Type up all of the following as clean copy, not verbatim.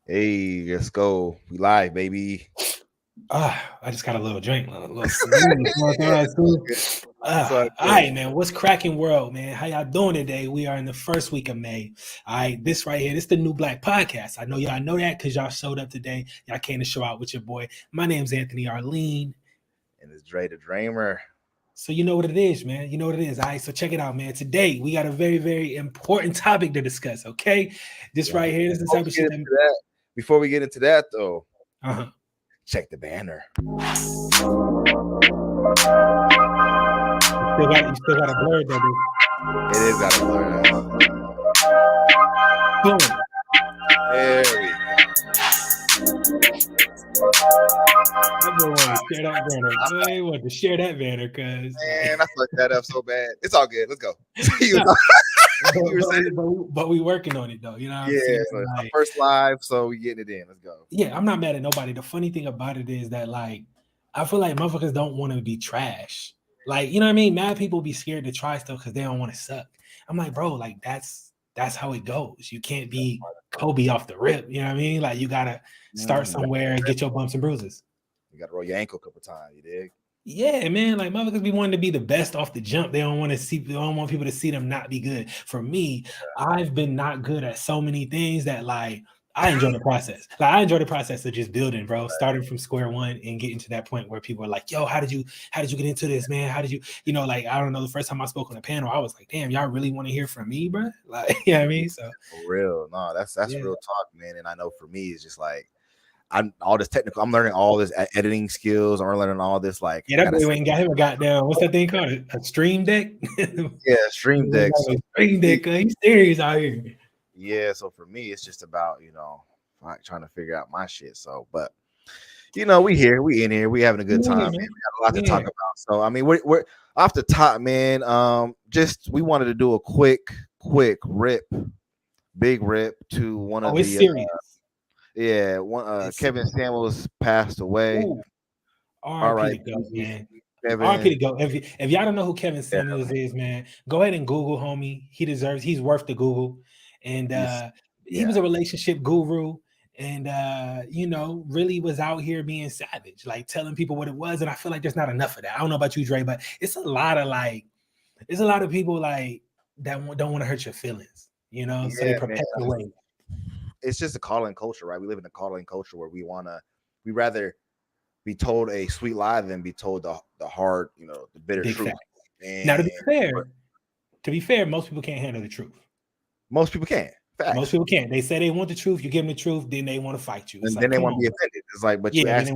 Hey, let's go. We live, baby. I just got a little drink, a little smooth. So All right, man. What's cracking world, man? How y'all doing today? We are in the first week of May. All right, this right here, this the new Blaq podcast. I know y'all know that because y'all showed up today. Y'all came to show out with your boy. My name's Anthony Arlene. and it's Dre the Dreamer. So you know what it is, man. You know what it is. All right, so check it out, man. Today we got a very, very important topic to discuss. Okay, this right here is the type of shit that. Before we get into that, though, Uh-huh. check the banner. You still got a blur, though, dude. It is got a blur. Boom. There we go. I just want to share that banner. I want to share that banner because Man, I fucked that up so bad. It's all good. Let's go. but we working on it though. You know what I'm Yeah, saying? it's our Like, first live, so we getting it in. Let's go. yeah, I'm not mad at nobody. The funny thing about it is that like I feel like motherfuckers don't want to be trash. Like, you know what I mean? Mad people be scared to try stuff because they don't want to suck. I'm like, bro, like that's how it goes. You can't be Kobe off the rip. You know what I mean? Like you gotta start somewhere and get your bumps and bruises. You gotta roll your ankle a couple times, you dig? Yeah, man. Like motherfuckers be wanting to be the best off the jump. They don't want people to see them not be good. For me, I've been not good at so many things that like I enjoy the process. Like I enjoy the process of just building, bro. Starting from square one and getting to that point where people are like, yo, how did you get into this, man? How did you, like, I don't know, the first time I spoke on a panel, I was like, damn, y'all really want to hear from me, bro? Like, you know what I mean? So For real. No, that's yeah. real talk, man. And I know for me, it's just like I'm all this technical. I'm learning all this editing skills. I'm learning all this like. Yeah, that boy went and got him a goddamn, what's that thing called? A stream deck? Yeah, stream deck. So, stream deck. He's serious out here. Yeah, so for me, it's just about like trying to figure out my shit. So, but we here, we in here, we having a good time, man. We got a lot to talk about. So, I mean, we're off the top, man. Just we wanted to do a quick big rip to one of the. It's serious. Yeah, Kevin Samuels passed away. R.I.P. to go, man. R.I.P. to go. If y'all don't know who Kevin Samuels is, man, go ahead and Google, homie. He's worth the Google. And he was a relationship guru and really was out here being savage, like telling people what it was. And I feel like there's not enough of that. I don't know about you, Dre, but it's a lot of people like that don't want to hurt your feelings, so they perpetuate. It's just a calling culture, right? We live in a calling culture where we rather be told a sweet lie than be told the hard, the bitter Big truth. Now, to be fair, most people can't handle the truth. Most people can't. Facts. Most people can't. They say they want the truth. You give them the truth, then they want to fight you. And then they want to be offended. It's like, but you ask.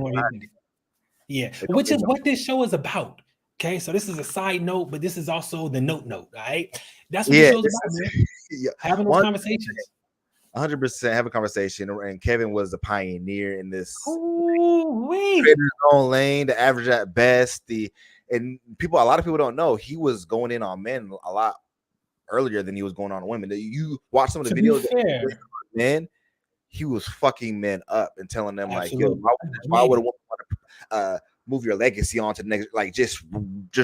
Yeah, which is what this show is about. Okay, so this is a side note, but this is also the note. All right, that's what the show's about, man. Having those conversations. 100% have a conversation, and Kevin was the pioneer in this. Created his own lane, the average at best. A lot of people don't know he was going in on men a lot earlier than he was going on women. You watch some of the videos of men, he was fucking men up and telling them like, yo, why would a woman want to move your legacy on to the next, like just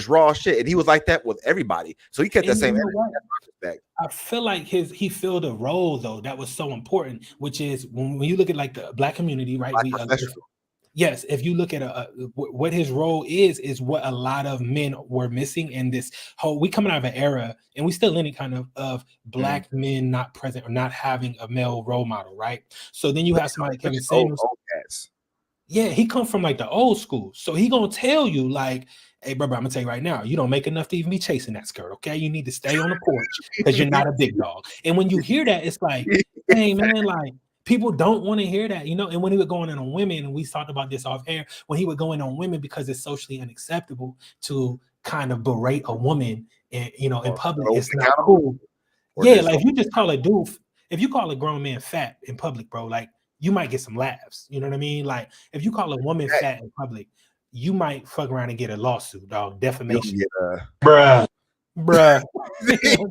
raw shit? And he was like that with everybody, so he kept that same energy. I feel like he filled a role though that was so important, which is when you look at like the Black community, right? Yes, if you look at what his role is what a lot of men were missing in this whole. We coming out of an era, and we still in it kind of Black men not present or not having a male role model, right? So then you have somebody like Kevin Samuels. Yeah, he come from like the old school, so he gonna tell you like, hey, bro, I'm gonna tell you right now, you don't make enough to even be chasing that skirt, okay? You need to stay on the porch because you're not a big dog. And when you hear that, it's like, hey, man, like. People don't want to hear that, and when he would go in on women, and we talked about this off air, when he would go in on women because it's socially unacceptable to kind of berate a woman and in public, it's not cool. Yeah, like if you just call a dude, if you call a grown man fat in public, bro, like you might get some laughs. You know what I mean? Like if you call a woman fat in public, you might fuck around and get a lawsuit, dog, defamation. Bruh. It's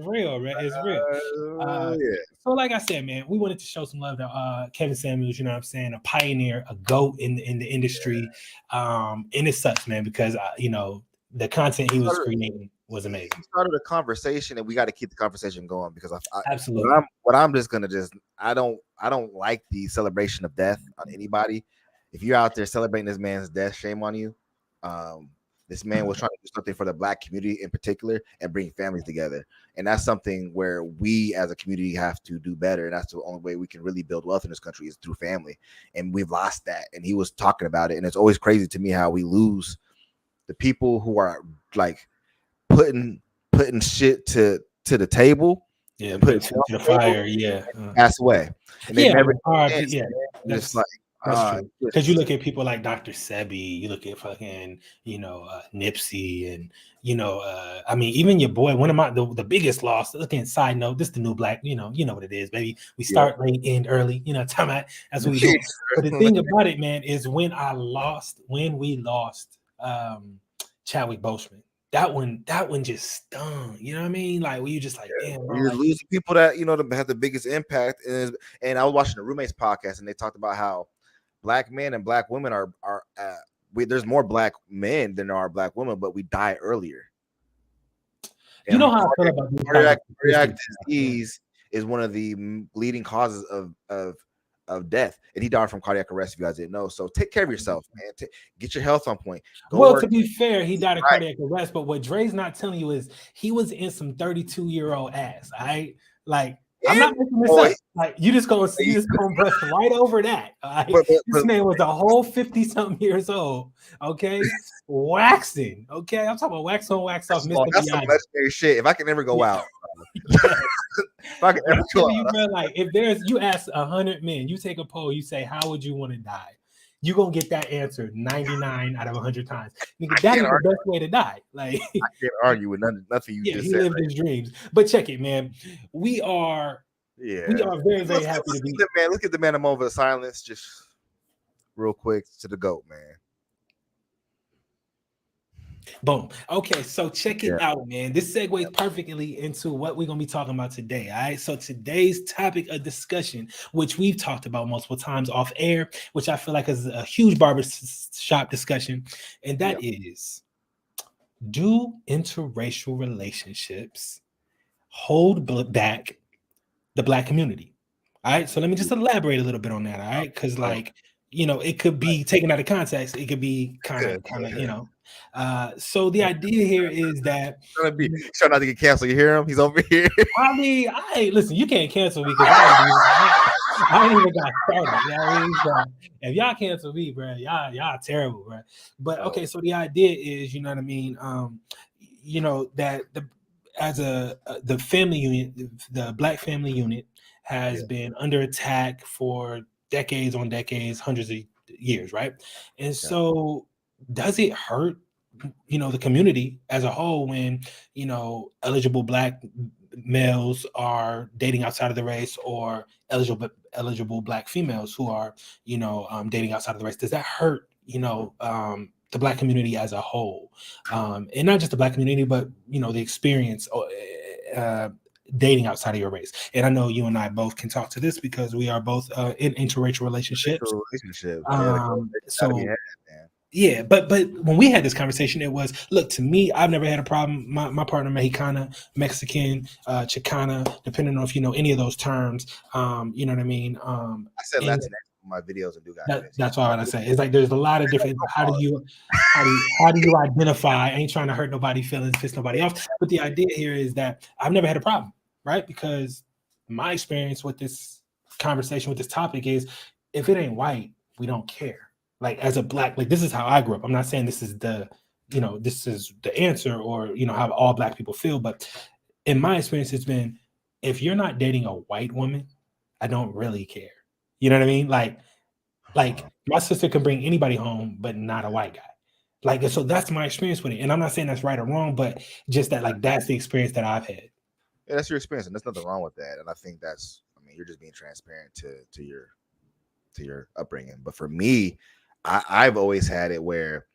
real, man. It's real. So like I said, man, we wanted to show some love to Kevin Samuels, you know what I'm saying, a pioneer, a GOAT in the industry. And it sucks, man, because the content he was creating was amazing. He started a conversation, and we got to keep the conversation going because absolutely what I'm just gonna just I don't like the celebration of death on anybody. If you're out there celebrating this man's death, shame on you. This man was trying to do something for the Black community in particular and bring families together. And that's something where we as a community have to do better. And that's the only way we can really build wealth in this country is through family. And we've lost that. And he was talking about it. And it's always crazy to me how we lose the people who are like putting shit to the table. Yeah, put it to the fire. Yeah, pass away. And they never. Just like. That's true. Because you look at people like Dr. Sebi, you look at fucking, Nipsey, and I mean, even your boy, one of the biggest loss. Looking side note, this is the new Blaq. You know what it is, baby. We start late, end early. Time out. That's what we do. But the thing about it, man, is when we lost Chadwick Boseman. That one just stung. You know what I mean? Like, were you just like, damn, bro, you're losing people that had the biggest impact. And I was watching the Roommates podcast, and they talked about how Black men and Black women are there's more Black men than there are Black women, but we die earlier. You know how I feel about cardiac disease is one of the leading causes of death, and he died from cardiac arrest. If you guys didn't know, so take care of yourself, man. Get your health on point. To be fair, he died of cardiac arrest, but what Dre's not telling you is he was in some 32-year-old ass. All right, like. I'm not making this up. Like, you just gonna brush right over that. Right? This man was a whole 50-something years old. Okay, waxing. Okay, I'm talking about wax on, wax off. That's some legendary shit. If I can ever go out, if I can ever go out. Like, if you ask 100 men, you take a poll, you say, how would you want to die? You're gonna get that answer 99 out of 100 times. That is the best way to die. Like, I can't argue with nothing you just said. He lived his dreams. But check it, man. We are very, very happy to be. Man, look at the man. I'm over silence, just real quick to the GOAT, man. Boom. Okay, so check it out, man. This segues perfectly into what we're going to be talking about today. All right. So today's topic of discussion, which we've talked about multiple times off air, which I feel like is a huge barbershop discussion, and that is, do interracial relationships hold back the Black community? All right. So let me just elaborate a little bit on that. All right. Because it could be taken out of context. It could be kind of, so the idea here is that try not to get canceled. You hear him? He's over here. I mean, listen, you can't cancel me because I ain't even got started. You know what I mean? So if y'all cancel me, bro, y'all terrible, bro. But okay, so the idea is, you know what I mean? That the family unit, the Black family unit has been under attack for decades on decades, hundreds of years, right? And so does it hurt, the community as a whole when, eligible Black males are dating outside of the race, or eligible Black females who are, dating outside of the race? Does that hurt, the Black community as a whole? And not just the Black community, but, the experience dating outside of your race. And I know you and I both can talk to this because we are both in interracial relationships. But when we had this conversation, it was, look, to me, I've never had a problem. My partner, Mexicana, Mexican, Chicana, depending on if you know any of those terms, you know what I mean? I said Latinx in my videos and do that's all I say. It's like there's a lot of different. How do you identify? I ain't trying to hurt nobody's feelings, piss nobody off. But the idea here is that I've never had a problem, right? Because my experience with this conversation, with this topic, is if it ain't white, we don't care. Like, as a Black, like, this is how I grew up. I'm not saying this is the answer, or how all Black people feel, but in my experience, it's been, if you're not dating a white woman, I don't really care. You know what I mean? Like my sister can bring anybody home, but not a white guy. Like, so that's my experience with it. And I'm not saying that's right or wrong, but just that, like, that's the experience that I've had. Yeah, that's your experience, and there's nothing wrong with that. And I think you're just being transparent to your upbringing. But for me, I've always had it where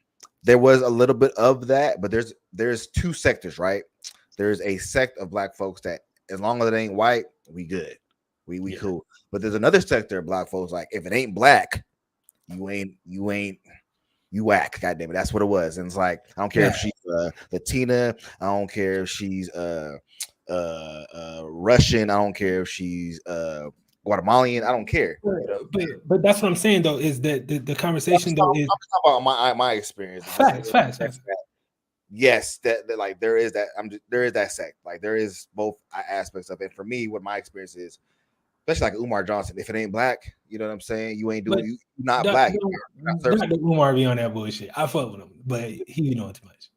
there was a little bit of that, but there's two sectors, right? There's a sect of Black folks that, as long as it ain't white, we good. We cool. But there's another sector of Black folks, like, if it ain't Black, you whack. God damn it, that's what it was. And it's like, I don't care if she's Latina, I don't care if she's Russian, I don't care if she's Guatemalan. I don't care. But that's what I'm saying though, is that the conversation though is I'm talking about my experience. Facts. Yes, that like there is that there is that sect. Like there is both aspects of it. For me, what my experience is, especially like Umar Johnson, if it ain't black, you know what I'm saying? You ain't doing you not black. Not the Umar be on that bullshit. I fuck with him, but he be doing too much.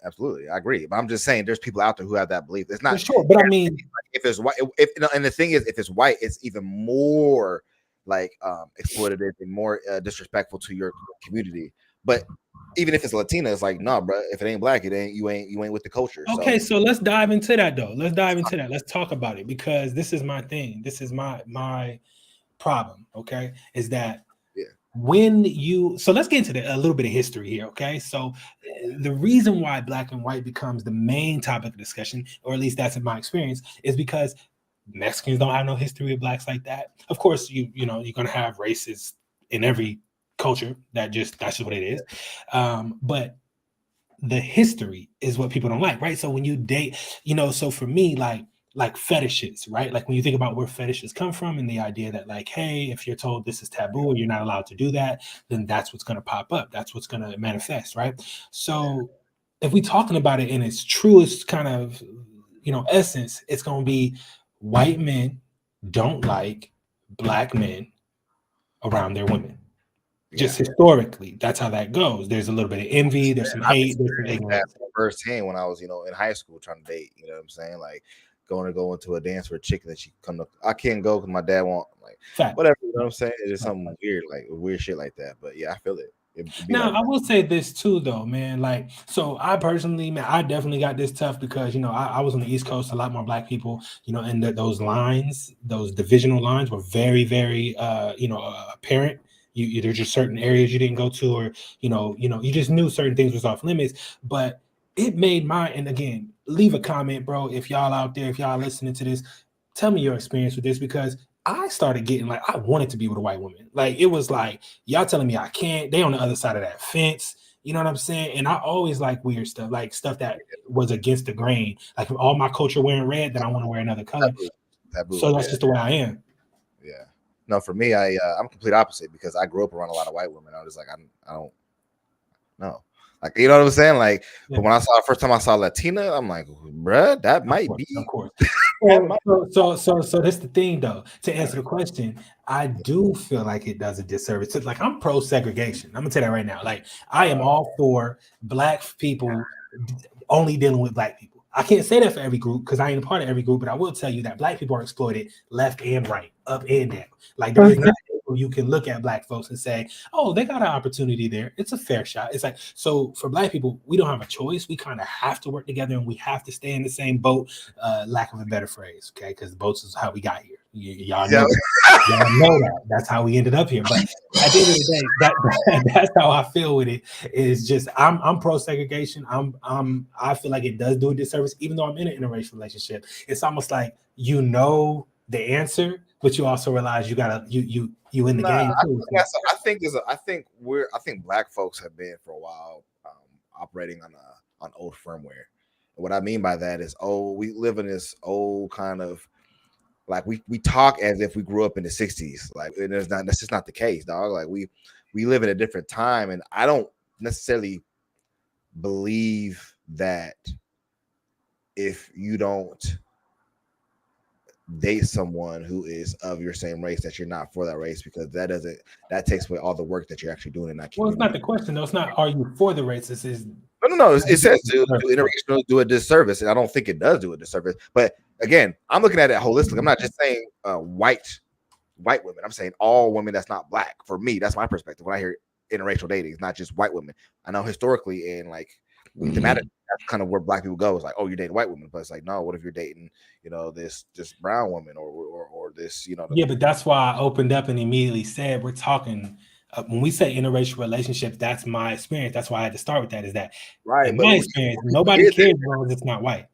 Absolutely, I agree. But I'm just saying, there's people out there who have that belief. It's not for sure, but I mean, if it's white, and the thing is, if it's white, it's even more like exploitative and more disrespectful to your community. But even if it's Latina, it's like, no, bro. If it ain't black, it ain't you ain't with the culture. Okay, so let's dive into that though. Let's dive into that. Let's talk about it, because this is my thing. This is my problem. Okay, is that when you let's get into a little bit of history here. Okay, so the reason why black and white becomes the main topic of discussion, or at least that's in my experience, is because Mexicans don't have no history of blacks like that. Of course, you know you're gonna have races in every culture. That's just what it is. But the history is what people don't like, right? So when you date, you know, so for me, like fetishes, right? Like when you think about where fetishes come from and the idea that like, hey, if you're told this is taboo or you're not allowed to do that, then that's what's going to pop up. That's what's going to manifest, right? So if we're talking about it in its truest kind of, you know, essence, it's going to be white men don't like black men around their women. Just historically, that's how that goes. There's a little bit of envy, there's some hate, there's some ignorance. Firsthand when I was, you know, in high school trying to date, you know what I'm saying? Like going to go into a dance for a chick that she come to, I can't go because my dad won't, like whatever, you know what I'm saying? It's just something weird, like weird shit like that. But yeah, I feel it. Now, I will say this too, though, man. Like, so I personally, man, I definitely got this tough because, you know, I was on the East Coast, a lot more black people, you know, and those lines, those divisional lines were very, very, you know, apparent. There's just certain areas you didn't go to, or, you know, you just knew certain things was off limits, but it made and again, leave a comment, bro. If y'all out there, if y'all listening to this, tell me your experience with this, because I started getting like, I wanted to be with a white woman. Like, it was like, y'all telling me I can't, they on the other side of that fence. You know what I'm saying? And I always like weird stuff, like stuff that was against the grain. Like all my culture wearing red, then I want to wear another color. Taboo, so that's just the way I am. Yeah. No, for me, I'm complete opposite because I grew up around a lot of white women. I was like, I don't know. Like, you know what I'm saying? Like, but when first time I saw Latina, I'm like, bruh, that might be. Of course. So that's the thing, though. To answer the question, I do feel like it does a disservice. Like, I'm pro segregation. I'm gonna tell you that right now. Like, I am all for black people only dealing with black people. I can't say that for every group because I ain't a part of every group, but I will tell you that black people are exploited left and right, up and down. Like, there is not you can look at black folks and say, oh, they got an opportunity there. It's a fair shot. It's like, so for black people, we don't have a choice. We kind of have to work together and we have to stay in the same boat, lack of a better phrase, okay? Because boats is how we got here. Y'all know that. That's how we ended up here. But at the end of the day, that's how I feel with it. Is just I'm pro segregation. I feel like it does do a disservice, even though I'm in an interracial relationship. It's almost like you know the answer, but you also realize you gotta you in the game too. I think black folks have been for a while operating on old firmware. And what I mean by that is, we live in this old kind of, like we talk as if we grew up in the 60s. Like, and that's just not the case, dog. Like we live in a different time, and I don't necessarily believe that if you don't date someone who is of your same race that you're not for that race, because that takes away all the work that you're actually doing in that community. Well, it's not the question though. It's not are you for the race. This is no. It says do interracial do a disservice, and I don't think it does do a disservice. But again, I'm looking at it holistically. I'm not just saying white women. I'm saying all women that's not black. For me, that's my perspective. When I hear interracial dating, it's not just white women. I know historically and like thematic, that's kind of where black people go. It's like, oh, you're dating white women, but it's like, no, what if you're dating, you know, this brown woman or this, you know? Yeah, but that's why I opened up and immediately said we're talking. When we say interracial relationships, that's my experience. That's why I had to start with that. Is that right? In my experience, nobody cares as long as it's not white.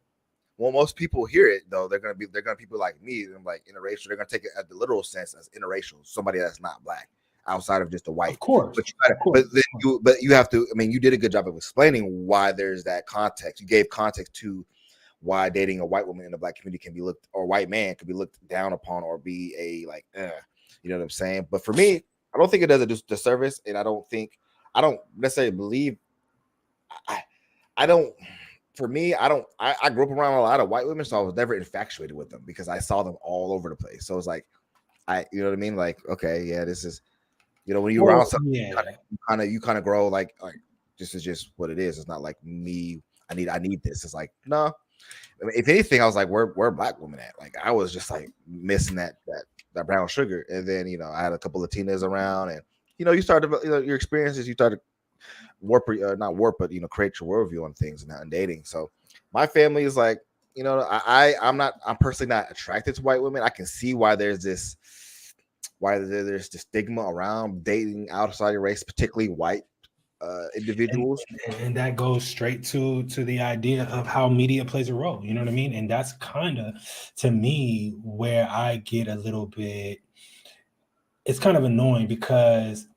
Well, most people hear it though. They're gonna be people like me. And like interracial, they're gonna take it at the literal sense as interracial, somebody that's not black, outside of just the white. Of course. But you have to. I mean, you did a good job of explaining why there's that context. You gave context to why dating a white woman in the Black community can be looked, or white man could be looked down upon, or be a like, you know what I'm saying? But for me, I don't think it does a disservice, and I don't necessarily believe. I don't. For me, I don't. I grew up around a lot of white women, so I was never infatuated with them because I saw them all over the place. So it's like, you know what I mean? Like, okay, yeah, this is, you know, when you're around something, you kind of grow like this is just what it is. It's not like me. I need this. It's like, no. I mean, if anything, I was like, where Black women at? Like, I was just like missing that brown sugar. And then, you know, I had a couple of Latinas around, and you know, you started, you know, your experiences. You started not warp, but you know, create your worldview on things and dating. So my family is like, you know, I'm personally not attracted to white women. I can see why there's this stigma around dating outside your race, particularly white individuals, and that goes straight to the idea of how media plays a role. You know what I mean? And that's kind of, to me, where I get a little bit. It's kind of annoying because,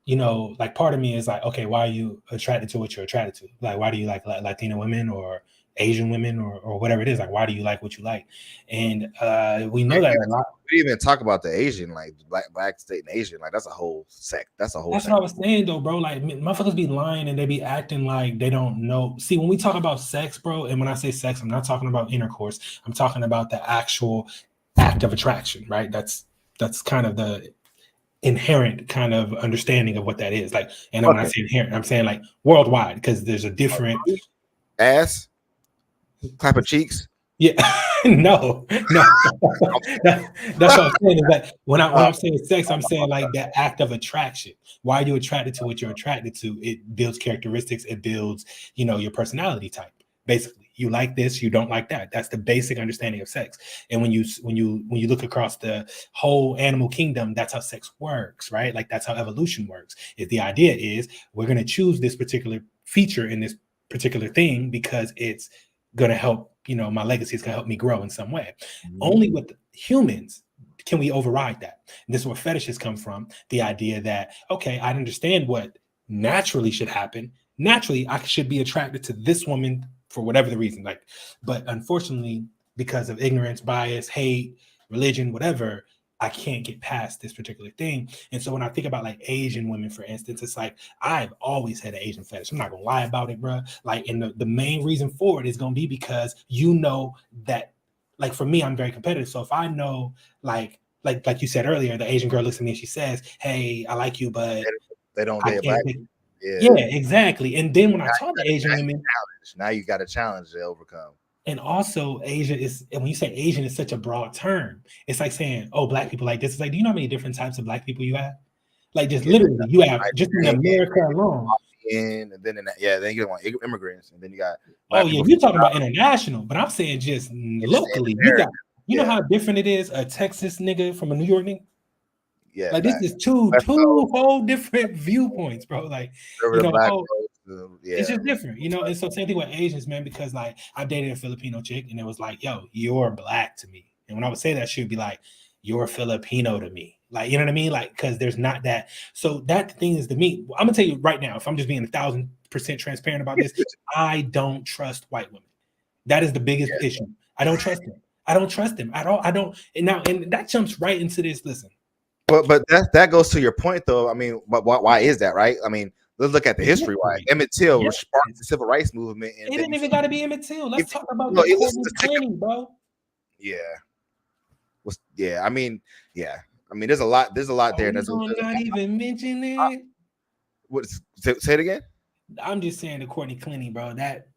you know, like part of me is like, okay, why are you attracted to what you're attracted to? Like, why do you like Latina women or Asian women or whatever it is? Like, why do you like what you like? And we know that a lot. We even talk about the Asian, like black state and Asian, like that's a whole sect. That's what I was saying though, bro. Like motherfuckers be lying and they be acting like they don't know. See, when we talk about sex, bro, and when I say sex, I'm not talking about intercourse. I'm talking about the actual act of attraction, right? That's kind of the inherent kind of understanding of what that is. Like, and when I say inherent, I'm saying like worldwide, because there's a different ass, clap of cheeks. Yeah, no. That's what I'm saying. Is that when I'm saying sex, I'm saying like the act of attraction. Why are you attracted to what you're attracted to? It builds characteristics. It builds, you know, your personality type. Basically, you like this, you don't like that. That's the basic understanding of sex. And when you look across the whole animal kingdom, that's how sex works, right? Like that's how evolution works. If the idea is we're going to choose this particular feature in this particular thing because it's going to help, you know, my legacy is going to help me grow in some way. Only with humans can we override that. And this is where fetishes come from. The idea that, okay, I understand what naturally should happen. Naturally, I should be attracted to this woman for whatever the reason. Like, but unfortunately, because of ignorance, bias, hate, religion, whatever, I can't get past this particular thing. And so when I think about like Asian women, for instance, it's like I've always had an Asian fetish. I'm not gonna lie about it, bro. Like, and the main reason for it is gonna be because you know that, like for me, I'm very competitive. So if I know, like you said earlier, the Asian girl looks at me and she says, "Hey, I like you, but they don't date black." Yeah, exactly. And then when I talk to Asian women, now you got a challenge to overcome. And also, Asia is, and when you say Asian, it's such a broad term. It's like saying, "Oh, black people like this." It's like, do you know how many different types of black people you have? Like, just literally, you have just in America alone. And then then you want immigrants, and then you got. Oh yeah, you're talking about international, but I'm saying just locally. You got, you know how different it is, a Texas nigga from a New York nigga. Yeah, like this is two whole different viewpoints, bro. Like, you know, it's just different, you know. And so same thing with Asians, man, because like I dated a Filipino chick, and it was like, "Yo, you're black to me," and when I would say that, she would be like, "You're Filipino to me," like, you know what I mean, like, because there's not that. So that thing is to me. I'm gonna tell you right now, if I'm just being 1,000% transparent about this, I don't trust white women. That is the biggest issue. I don't trust them. I don't trust them at all. I don't. And that jumps right into this. Listen. But that goes to your point, though. I mean, but why is that, right? I mean, let's look at the history. Why Emmett Till sparked the civil rights movement. And it didn't even got to be Emmett Till. Let's talk about the planning, bro. Yeah. I mean, there's a lot. There's a lot there. There's not even mention it. What? Say it again. I'm just saying the Courtney Clinton, bro. That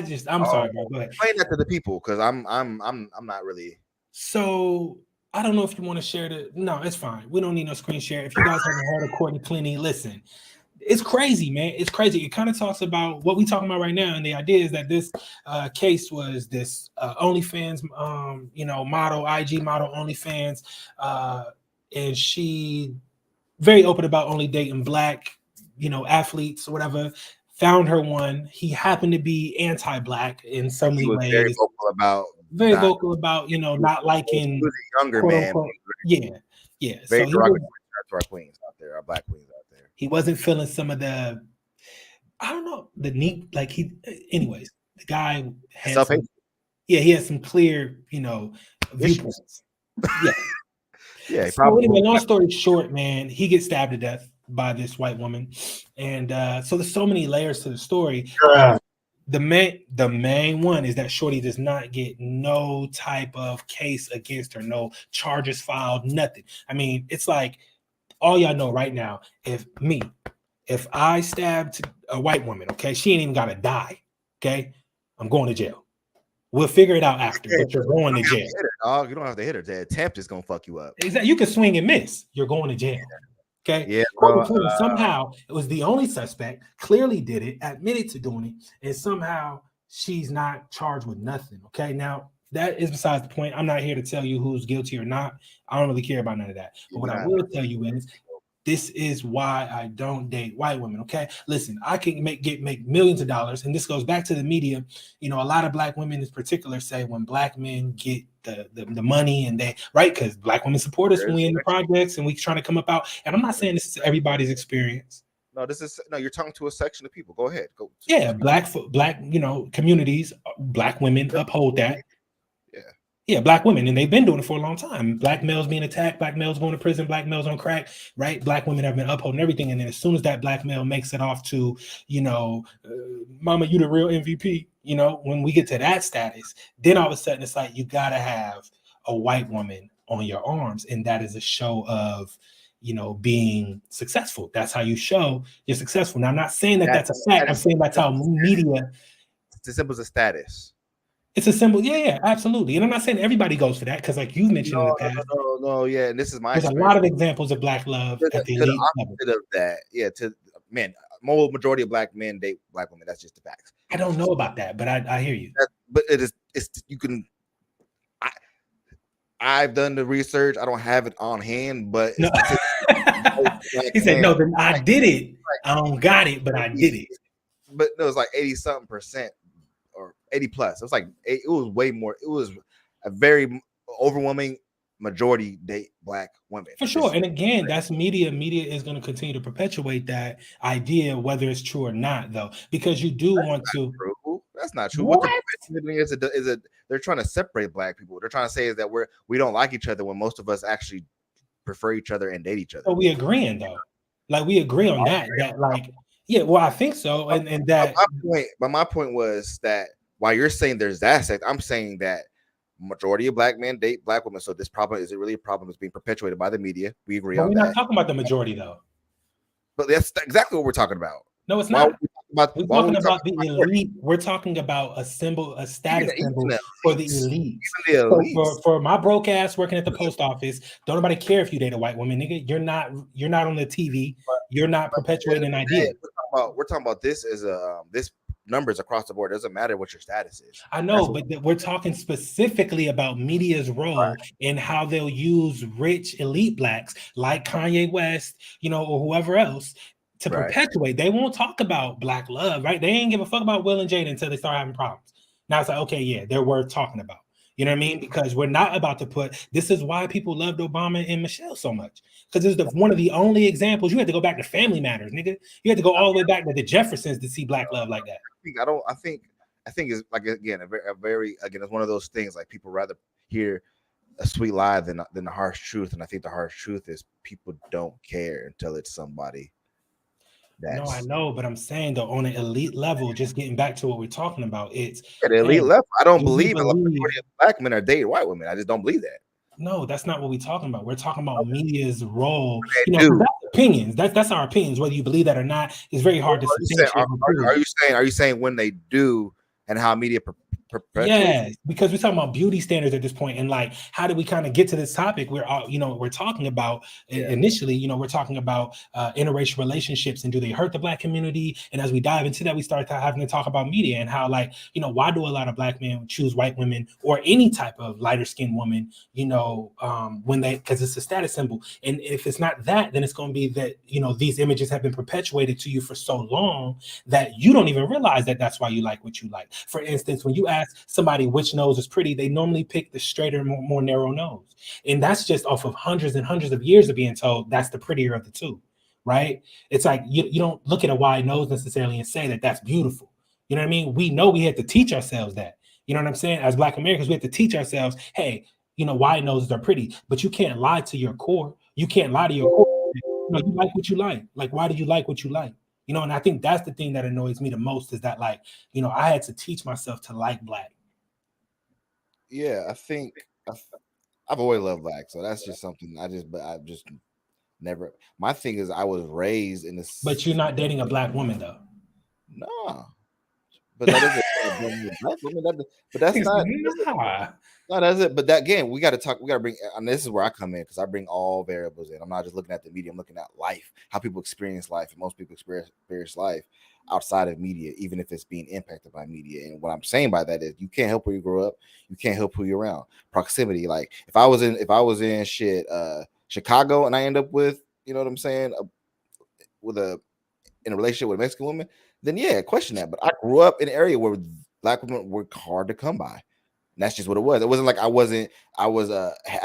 just. I'm sorry, bro. Go ahead. Explain that to the people, because I'm not really. So. I don't know if you want to share the. No, it's fine. We don't need no screen share. If you guys haven't heard of Courtney Clinton, listen. It's crazy, man. It's crazy. It kind of talks about what we're talking about right now, and the idea is that this case was this OnlyFans, you know, model, IG model, OnlyFans, and she very open about only dating black, you know, athletes or whatever. Found her one. He happened to be anti-black in so many ways. Very vocal about, you know, not liking. He was a younger man. Yeah. Very derogatory to our queens out there, our black queens out there. He wasn't feeling some of the, I don't know, the neat, like anyways, the guy had Yeah, he has some clear, viewpoints. Yeah. Yeah. So anyway, long story short, man, he gets stabbed to death by this white woman, and so there's so many layers to the story. The main one is that Shorty does not get no type of case against her, no charges filed, nothing. I mean, it's like all y'all know right now. If I stabbed a white woman, okay, she ain't even gotta die. Okay, I'm going to jail. We'll figure it out after, but you're going to jail. You don't have to hit her. The attempt is gonna fuck you up. Exactly. You can swing and miss. You're going to jail. Okay. Yeah. Somehow it was the only suspect, clearly did it, admitted to doing it, and somehow she's not charged with nothing. Okay. Now that is besides the point. I'm not here to tell you who's guilty or not. I don't really care about none of that. But what I will tell you is this is why I don't date white women. Okay, listen, I can make millions of dollars, and this goes back to the media. A lot of black women, in particular, say when black men get the money and they right because black women support us when we in the projects and we trying to come up out. And I'm not saying this is everybody's experience. No, you're talking to a section of people. Go ahead. Go. Yeah, black communities, black women uphold that. Yeah, black women, and they've been doing it for a long time. Black males being attacked, black males going to prison, black males on crack, right? Black women have been upholding everything. And then as soon as that black male makes it off to, mama, you the real MVP, when we get to that status, then all of a sudden it's like you got to have a white woman on your arms. And that is a show of, being successful. That's how you show you're successful. Now, I'm not saying that's a fact. I'm saying that's how media. It's as simple as a status. It's a symbol, yeah, absolutely. And I'm not saying everybody goes for that because, like you mentioned in the past, no, yeah. And this is my. There's a lot of examples of black love at the elite level. Of that, yeah. To men, majority of black men date black women. That's just the facts. I don't know about that, but I hear you. But it is. It's you can. I've done the research. I don't have it on hand, but no. He said, "No, then I did it. I don't got it, but I did it." But no, it was like 80-something%. Or 80 plus. It was like it was way more. It was a very overwhelming majority date black women for sure. And again, that's media. Media is going to continue to perpetuate that idea, whether it's true or not, though, because you do want to. True. That's not true. What they're doing is they're trying to separate black people. They're trying to say is that we don't like each other when most of us actually prefer each other and date each other. So we agreeing though, like we agree on that. That like. Yeah, well, I think so, and that. My point was that while you're saying there's that aspect, I'm saying that majority of black men date black women. So this problem is it really a problem that's being perpetuated by the media? We agree on that. We're not talking about the majority though. But that's exactly what we're talking about. No, it's not. We're talking about the elite. We're talking about a status symbol for the elite. For my broke ass working at the post office, don't nobody care if you date a white woman, nigga. You're not on the TV. You're not perpetuating an idea. We're talking about this as this numbers across the board. It doesn't matter what your status is. I know, but we're talking specifically about media's role and how they'll use rich elite blacks like Kanye West, or whoever else to perpetuate. They won't talk about black love, right? They ain't give a fuck about Will and Jada until they start having problems. Now it's like, okay, yeah, they're worth talking about. You know what I mean? Because we're not about to put. This is why people loved Obama and Michelle so much. Because it's one of the only examples. You had to go back to Family Matters, nigga. You had to go all the way back to the Jeffersons to see black love like that. I think it's like again a very it's one of those things like people rather hear a sweet lie than the harsh truth. And I think the harsh truth is people don't care until it's somebody. No, I know, but I'm saying though, on an elite level, just getting back to what we're talking about, it's the elite level. I don't believe a majority of black men are dating white women. I just don't believe that. No, that's not what we're talking about. We're talking about media's role. That's opinions. That's our opinions. Whether you believe that or not, it's very hard to. Are you saying when they do and how media Yes, because we're talking about beauty standards at this point, and like, how did we kind of get to this topic? We're we're talking about initially, we're talking about interracial relationships and do they hurt the black community? And as we dive into that, we start having to talk about media and how, like, why do a lot of black men choose white women or any type of lighter skinned woman? When because it's a status symbol, and if it's not that, then it's going to be that these images have been perpetuated to you for so long that you don't even realize that that's why you like what you like. For instance, when you ask somebody which nose is pretty, they normally pick the straighter, more narrow nose. And that's just off of hundreds and hundreds of years of being told that's the prettier of the two, right? It's like you don't look at a wide nose necessarily and say that that's beautiful. You know what I mean? We know we had to teach ourselves that. You know what I'm saying? As Black Americans, we have to teach ourselves, hey, you know, wide noses are pretty, but you can't lie to your core. You can't lie to your core. You know, you like what you like. Like, why do you like what you like? You know, and I think that's the thing that annoys me the most is that, like, you know, I had to teach myself to like Black. Yeah, I think I've always loved Blaq, so that's just something I just never. My thing is, I was raised in this. But you're not dating a Black woman, though. No, but that isn't Black woman. But that's not. Nah. No, that's it. But that again, we got to talk. We got to bring. And this is where I come in because I bring all variables in. I'm not just looking at the media. I'm looking at life, how people experience life, and most people experience life outside of media, even if it's being impacted by media. And what I'm saying by that is, you can't help where you grow up. You can't help who you're around. Proximity. Like if I was in Chicago and I end up with, you know what I'm saying, in a relationship with a Mexican woman, then yeah, question that. But I grew up in an area where Black women were hard to come by. And that's just what it was. It wasn't like I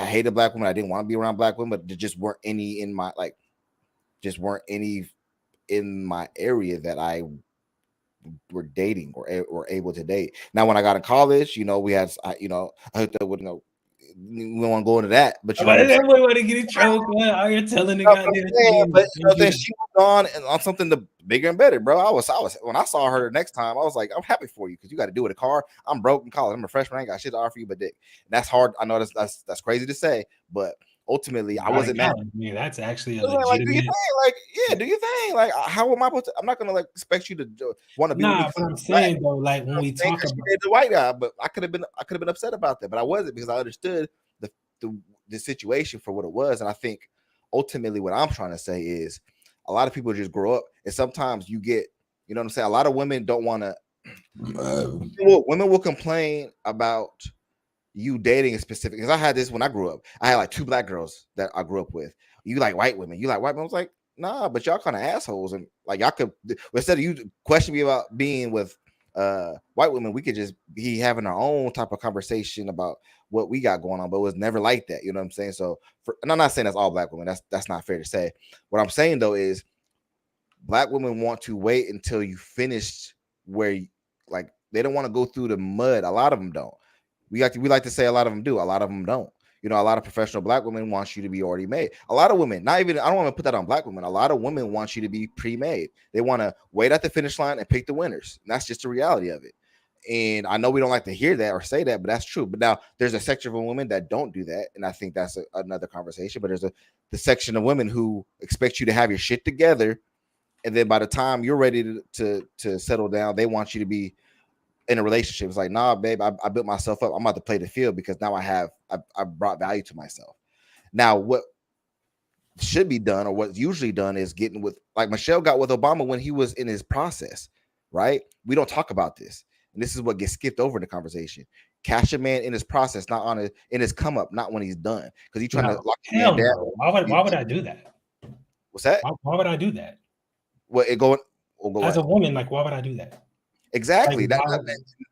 hated Black women. I didn't want to be around Black women, but there just weren't any in my area that I were dating or were able to date. Now, when I got in college, you know, I hooked up with, you know, we don't want to go into that, but you know, everyone want to get in trouble. Are you telling the guy? But you know, then she moved on and on something bigger and better, bro. I was when I saw her the next time, I was like, I'm happy for you because you got to do with a car. I'm broke in college. I'm a freshman. I ain't got shit to offer you but dick. And that's hard. I know that's crazy to say, but ultimately, I wasn't mad. Man, that's actually a legitimate. Like, do you think? Like, how am I supposed to? I'm not gonna like expect you to want to be. Nah, but I'm saying though, like when we talk about the white guy, but I could have been upset about that, but I wasn't because I understood the situation for what it was, and I think ultimately what I'm trying to say is a lot of people just grow up, and sometimes you get, you know what I'm saying. A lot of women don't want to. Women will complain about you dating a specific, because I had this when I grew up. I had like 2 Black girls that I grew up with. You like white women. You like white women. I was like, nah, but y'all kind of assholes. And like y'all could, instead of you question me about being with white women, we could just be having our own type of conversation about what we got going on. But it was never like that. You know what I'm saying? So and I'm not saying that's all Black women. That's not fair to say. What I'm saying though is Black women want to wait until you finish like they don't want to go through the mud. A lot of them don't. We like to say a lot of them do. A lot of them don't. You know, a lot of professional Black women want you to be already made. A lot of women, I don't want to put that on Black women. A lot of women want you to be pre-made. They want to wait at the finish line and pick the winners. And that's just the reality of it. And I know we don't like to hear that or say that, but that's true. But now there's a section of women that don't do that. And I think that's another conversation. But there's the section of women who expect you to have your shit together. And then by the time you're ready to settle down, they want you to be in a relationship. It's like, nah, babe, I built myself up. I'm about to play the field because now I brought value to myself. Now, what should be done or what's usually done is getting with, like Michelle got with Obama when he was in his process, right? We don't talk about this. And this is what gets skipped over in the conversation. Catch a man in his process, not in his come up, not when he's done. Because he's trying to lock him down. Why would I do that? What's that? Why would I do that? Well, as a woman, like, why would I do that? Exactly. Like,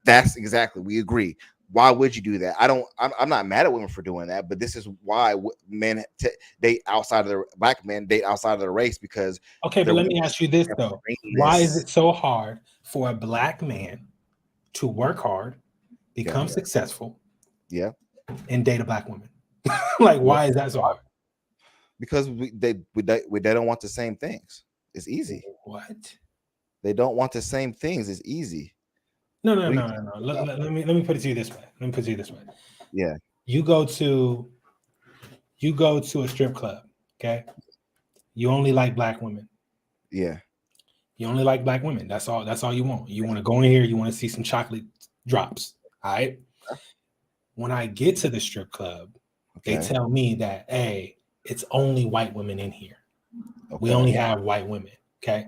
that's exactly. We agree. Why would you do that? I'm not mad at women for doing that, but this is why men date outside of the Black men date outside of the race because. Okay, but let me ask you this though: why is it so hard for a Black man to work hard, become successful, and date a Black woman? Like, why is that so hard? Because they don't want the same things. It's easy. What? They don't want the same things. It's easy. No. Let me put it to you this way. Yeah. You go to a strip club, okay? You only like Black women. Yeah. You only like Black women. That's all you want. You want to go in here, you want to see some chocolate drops. All right. When I get to the strip club, they tell me that, hey, it's only white women in here. We only have white women. Okay.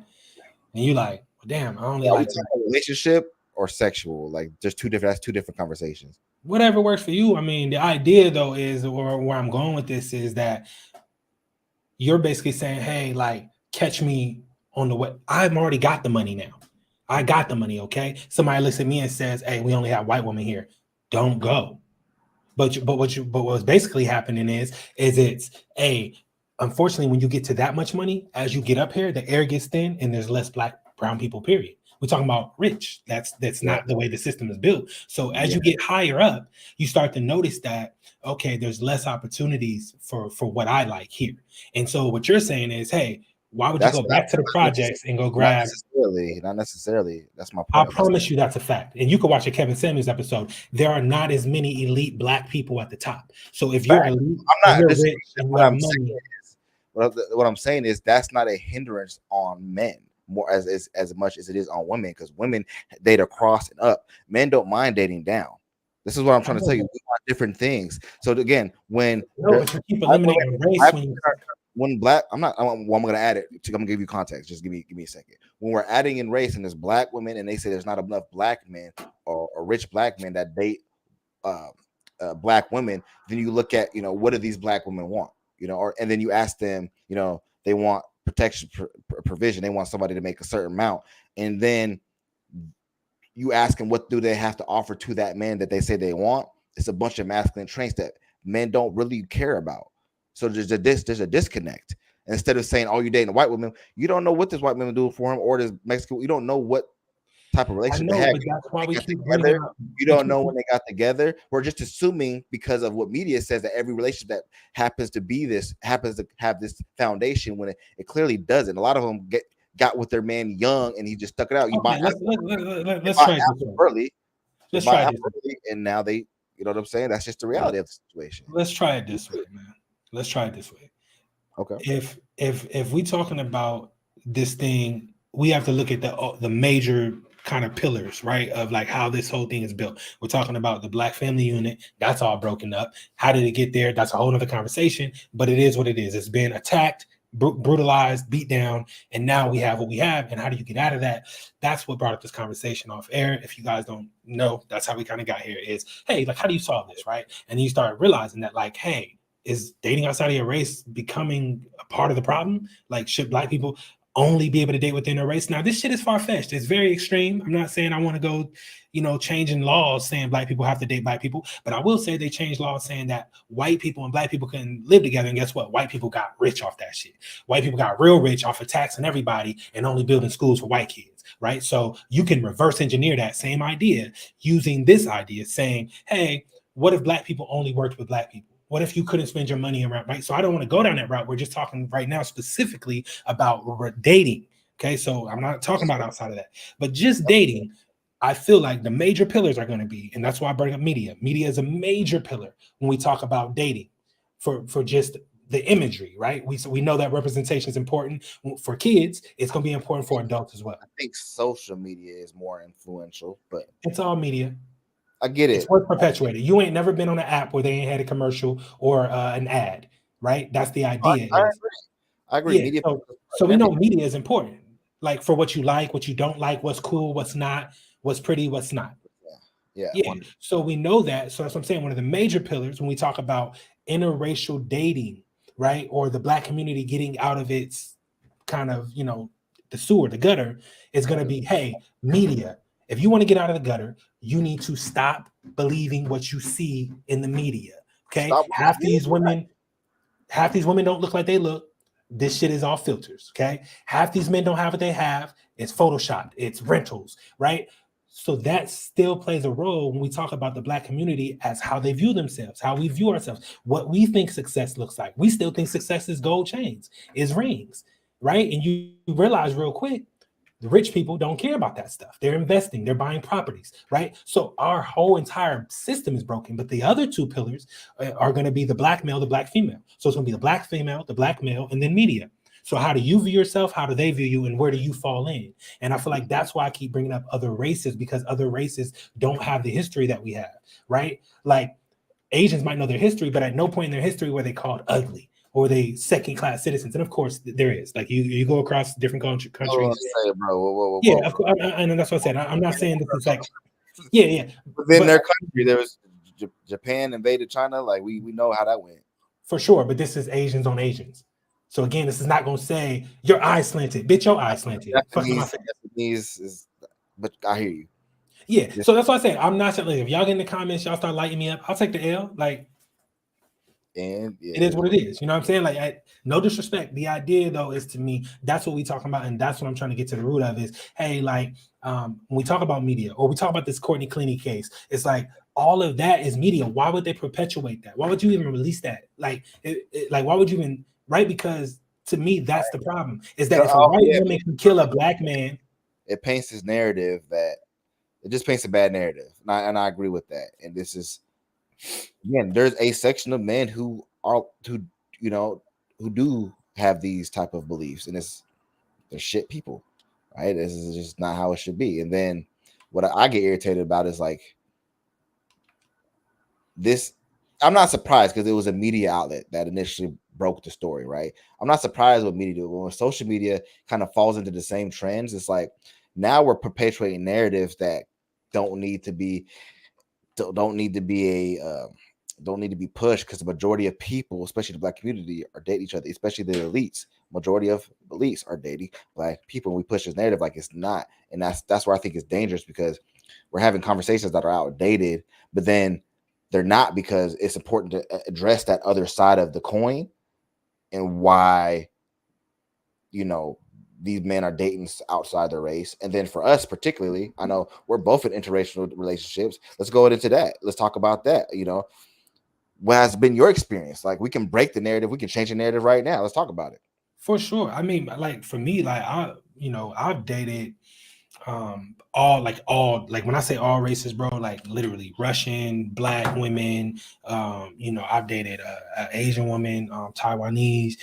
And you like, well, damn, I only like relationship or sexual. Like there's that's two different conversations. Whatever works for you. I mean, the idea though is, or where I'm going with this is that you're basically saying, hey, like, catch me on the way. I've already got the money now. I got the money. Okay. Somebody looks at me and says, hey, we only have white women here. Don't go. But what's basically happening is it's unfortunately, when you get to that much money, as you get up here, the air gets thin and there's less Black, brown people, period. We're talking about rich. That's not the way the system is built. So as you get higher up, you start to notice that, okay, there's less opportunities for what I like here. And so what you're saying is, hey, why would you go back to the projects and go grab? Not necessarily. That's my I point. promise you that's a fact. And you can watch a Kevin Samuels episode. There are not as many elite Black people at the top. So if you're elite, I'm not. rich, and you have money. What I'm saying is that's not a hindrance on men more as much as it is on women, because women date across and up. Men don't mind dating down. This is what I'm trying to tell you. We want different things. So again, when but you keep eliminating race when Black, I'm going to add it. I'm going to give you context. Just give me a second. When we're adding in race and there's Black women and they say there's not enough Black men or rich Black men that date Black women, then you look at, what do these Black women want? And then you ask them, they want protection, provision. They want somebody to make a certain amount. And then you ask them, what do they have to offer to that man that they say they want? It's a bunch of masculine traits that men don't really care about. So there's a disconnect. Instead of saying, oh, you're dating a white woman, you don't know what this white woman do for him, or this Mexican, you don't know what type of relationship they have. But that's why we keep together. You don't know when they got together. We're just assuming, because of what media says, that every relationship that happens to have this foundation, when it clearly doesn't. A lot of them got with their man young and he just stuck it out. Let's try this early. Let's try it, and now they, you know what I'm saying? That's just the reality of the situation. Let's try it this way, man. Let's try it this way. Okay. If we talking about this thing, we have to look at the major kind of pillars, right, of like how this whole thing is built. We're talking about the Black family unit. That's all broken up. How did it get there? That's a whole nother conversation, but it is what it is. It's been attacked, brutalized, beat down, and now we have what we have. And how do you get out of that? That's what brought up this conversation off air. If you guys don't know, that's how we kind of got here, is, hey, like, how do you solve this, right? And then you start realizing that, like, hey, is dating outside of your race becoming a part of the problem? Like, should Black people only be able to date within their race? Now, this shit is far-fetched. It's very extreme. I'm not saying I want to go, changing laws saying Black people have to date Black people, but I will say they changed laws saying that white people and Black people can live together. And guess what? White people got rich off that shit. White people got real rich off of taxing everybody and only building schools for white kids, right? So you can reverse engineer that same idea using this idea, saying, hey, what if Black people only worked with Black people? What if you couldn't spend your money around, right? So I don't want to go down that route. We're just talking right now specifically about dating. Okay, so I'm not talking about outside of that, but just dating. I feel like the major pillars are going to be, and that's why I bring up media. Media is a major pillar when we talk about dating, for just the imagery, right? We know that representation is important for kids. It's going to be important for adults as well. I think social media is more influential, but it's all media. I get it. It's what's perpetuated. You ain't never been on an app where they ain't had a commercial or an ad, right? That's the idea. I agree. Yeah, media. So we know media is important, like for what you like, what you don't like, what's cool, what's not, what's pretty, what's not. Yeah. So we know that. So that's what I'm saying. One of the major pillars when we talk about interracial dating, right, or the Black community getting out of its kind of, the sewer, the gutter, is going to be, hey, media. If you want to get out of the gutter, you need to stop believing what you see in the media. Okay. Half these women don't look like they look. This shit is all filters. Okay. Half these men don't have what they have. It's photoshopped. It's rentals. Right. So that still plays a role when we talk about the Black community as how they view themselves, how we view ourselves, what we think success looks like. We still think success is gold chains, is rings. Right. And you realize real quick, the rich people don't care about that stuff. They're investing, they're buying properties, right? So our whole entire system is broken. But the other two pillars are going to be the Black male, the Black female. So it's going to be the Black female, the Black male, and then media. So how do you view yourself? How do they view you? And where do you fall in? And I feel like that's why I keep bringing up other races, because other races don't have the history that we have, right? Like Asians might know their history, but at no point in their history were they called ugly, or they second-class citizens. And of course, there is. Like you go across different countries. Say it, bro. Whoa. Yeah, of course. And that's what I said. I'm not saying this is like, yeah. Within their country, there was Japan invaded China. Like we know how that went. For sure, but this is Asians on Asians. So again, this is not going to say your eyes slanted, bitch. Your eyes slanted. Japanese is, but I hear you. Yeah. So that's what I say. I'm not saying, like, if y'all get in the comments, y'all start lighting me up. I'll take the L. Like, And it is what it is. You know what I'm saying? Like, no disrespect. The idea though is, to me, that's what we talking about, and that's what I'm trying to get to the root of. Is, hey, like, when we talk about media, or we talk about this Courtney Cleany case, it's like all of that is media. Why would they perpetuate that? Why would you even release that? Like, like, why would you even, right? Because to me, that's the problem. Is that if a white woman can kill a black man, it paints this narrative that it just paints a bad narrative, and I agree with that. And this is, again, there's a section of men who do have these type of beliefs, and they're shit people, right? This is just not how it should be. And then what I get irritated about is like this. I'm not surprised because it was a media outlet that initially broke the story, right? I'm not surprised what media do. When social media kind of falls into the same trends, it's like now we're perpetuating narratives that don't need to be pushed, because the majority of people, especially the black community, are dating each other, especially the elites. Majority of elites are dating black people, and we push this narrative like it's not. And that's where I think it's dangerous, because we're having conversations that are outdated, but then they're not, because it's important to address that other side of the coin and why, these men are dating outside their race. And then for us particularly, I know we're both in interracial relationships. Let's go into that. Let's talk about that. What has been your experience? Like, we can break the narrative. We can change the narrative right now. Let's talk about it. For sure. I mean, like, for me, like, I've dated all, when I say all races, bro, like literally Russian, black women, I've dated a Asian woman, Taiwanese,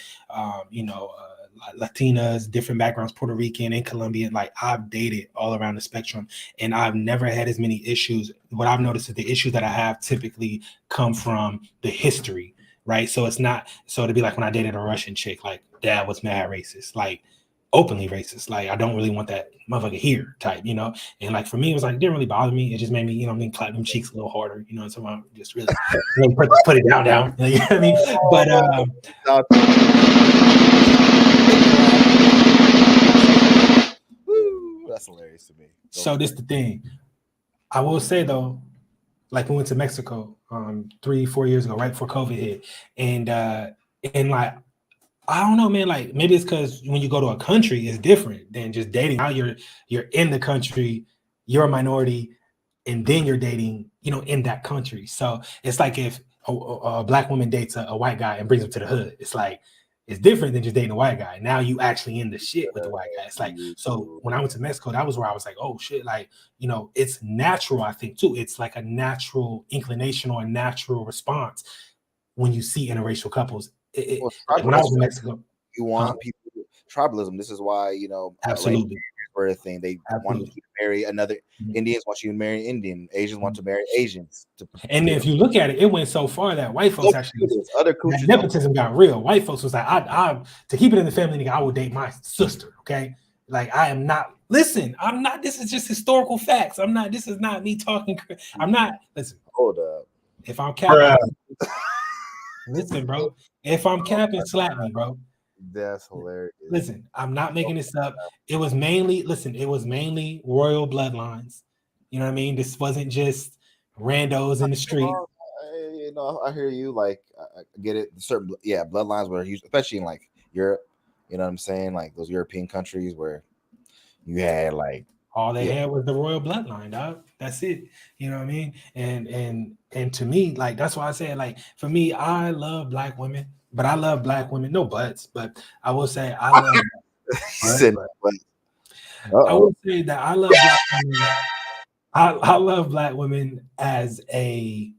Latinas, different backgrounds, Puerto Rican and Colombian. Like, I've dated all around the spectrum, and I've never had as many issues. What I've noticed is the issues that I have typically come from the history, right? So it's not, so to be like when I dated a Russian chick, like, dad was mad racist, like openly racist. Like, I don't really want that motherfucker here type, And like, for me, it was like, it didn't really bother me. It just made me, clap them cheeks a little harder, so I just really put it down. You know what I mean? But that's hilarious to me. So this is the thing. I will say though, like, we went to Mexico 3-4 years ago, right before COVID hit, and like, I don't know, man. Like, maybe it's because when you go to a country, it's different than just dating. Now you're in the country, you're a minority, and then you're dating, in that country. So it's like if a black woman dates a white guy and brings him to the hood, it's like, it's different than just dating a white guy. Now you actually in the shit with the white guy. It's like, so when I went to Mexico, that was where I was like, oh shit, like, it's natural, I think too. It's like a natural inclination or a natural response when you see interracial couples. Like when I was in Mexico, you want people, tribalism. This is why, absolutely, for a thing, they want you to marry another. Indians want you to marry Indian. Asians want to marry Asians. And then if you look at it, it went so far that white folks other cultures, nepotism got real. White folks was like, I to keep it in the family, nigga, I will date my sister. Okay, like, I am not. Listen, I'm not. This is just historical facts. I'm not. This is not me talking. I'm not. Listen. Hold up. If I'm capping, listen, bro. If I'm capping, slap me, bro. That's hilarious. Listen, I'm not making this up. It was mainly royal bloodlines. You know what I mean? This wasn't just randos in the street. I hear you. Like, I get it. Certain, bloodlines were huge, especially in like Europe. You know what I'm saying? Like those European countries where you had like all they had was the royal bloodline, dog. That's it. You know what I mean? And to me, like, that's why I said, like, for me, I love black women. But I love black women, no buts. But I will say I love. I will say that I love black women. I love black women as a.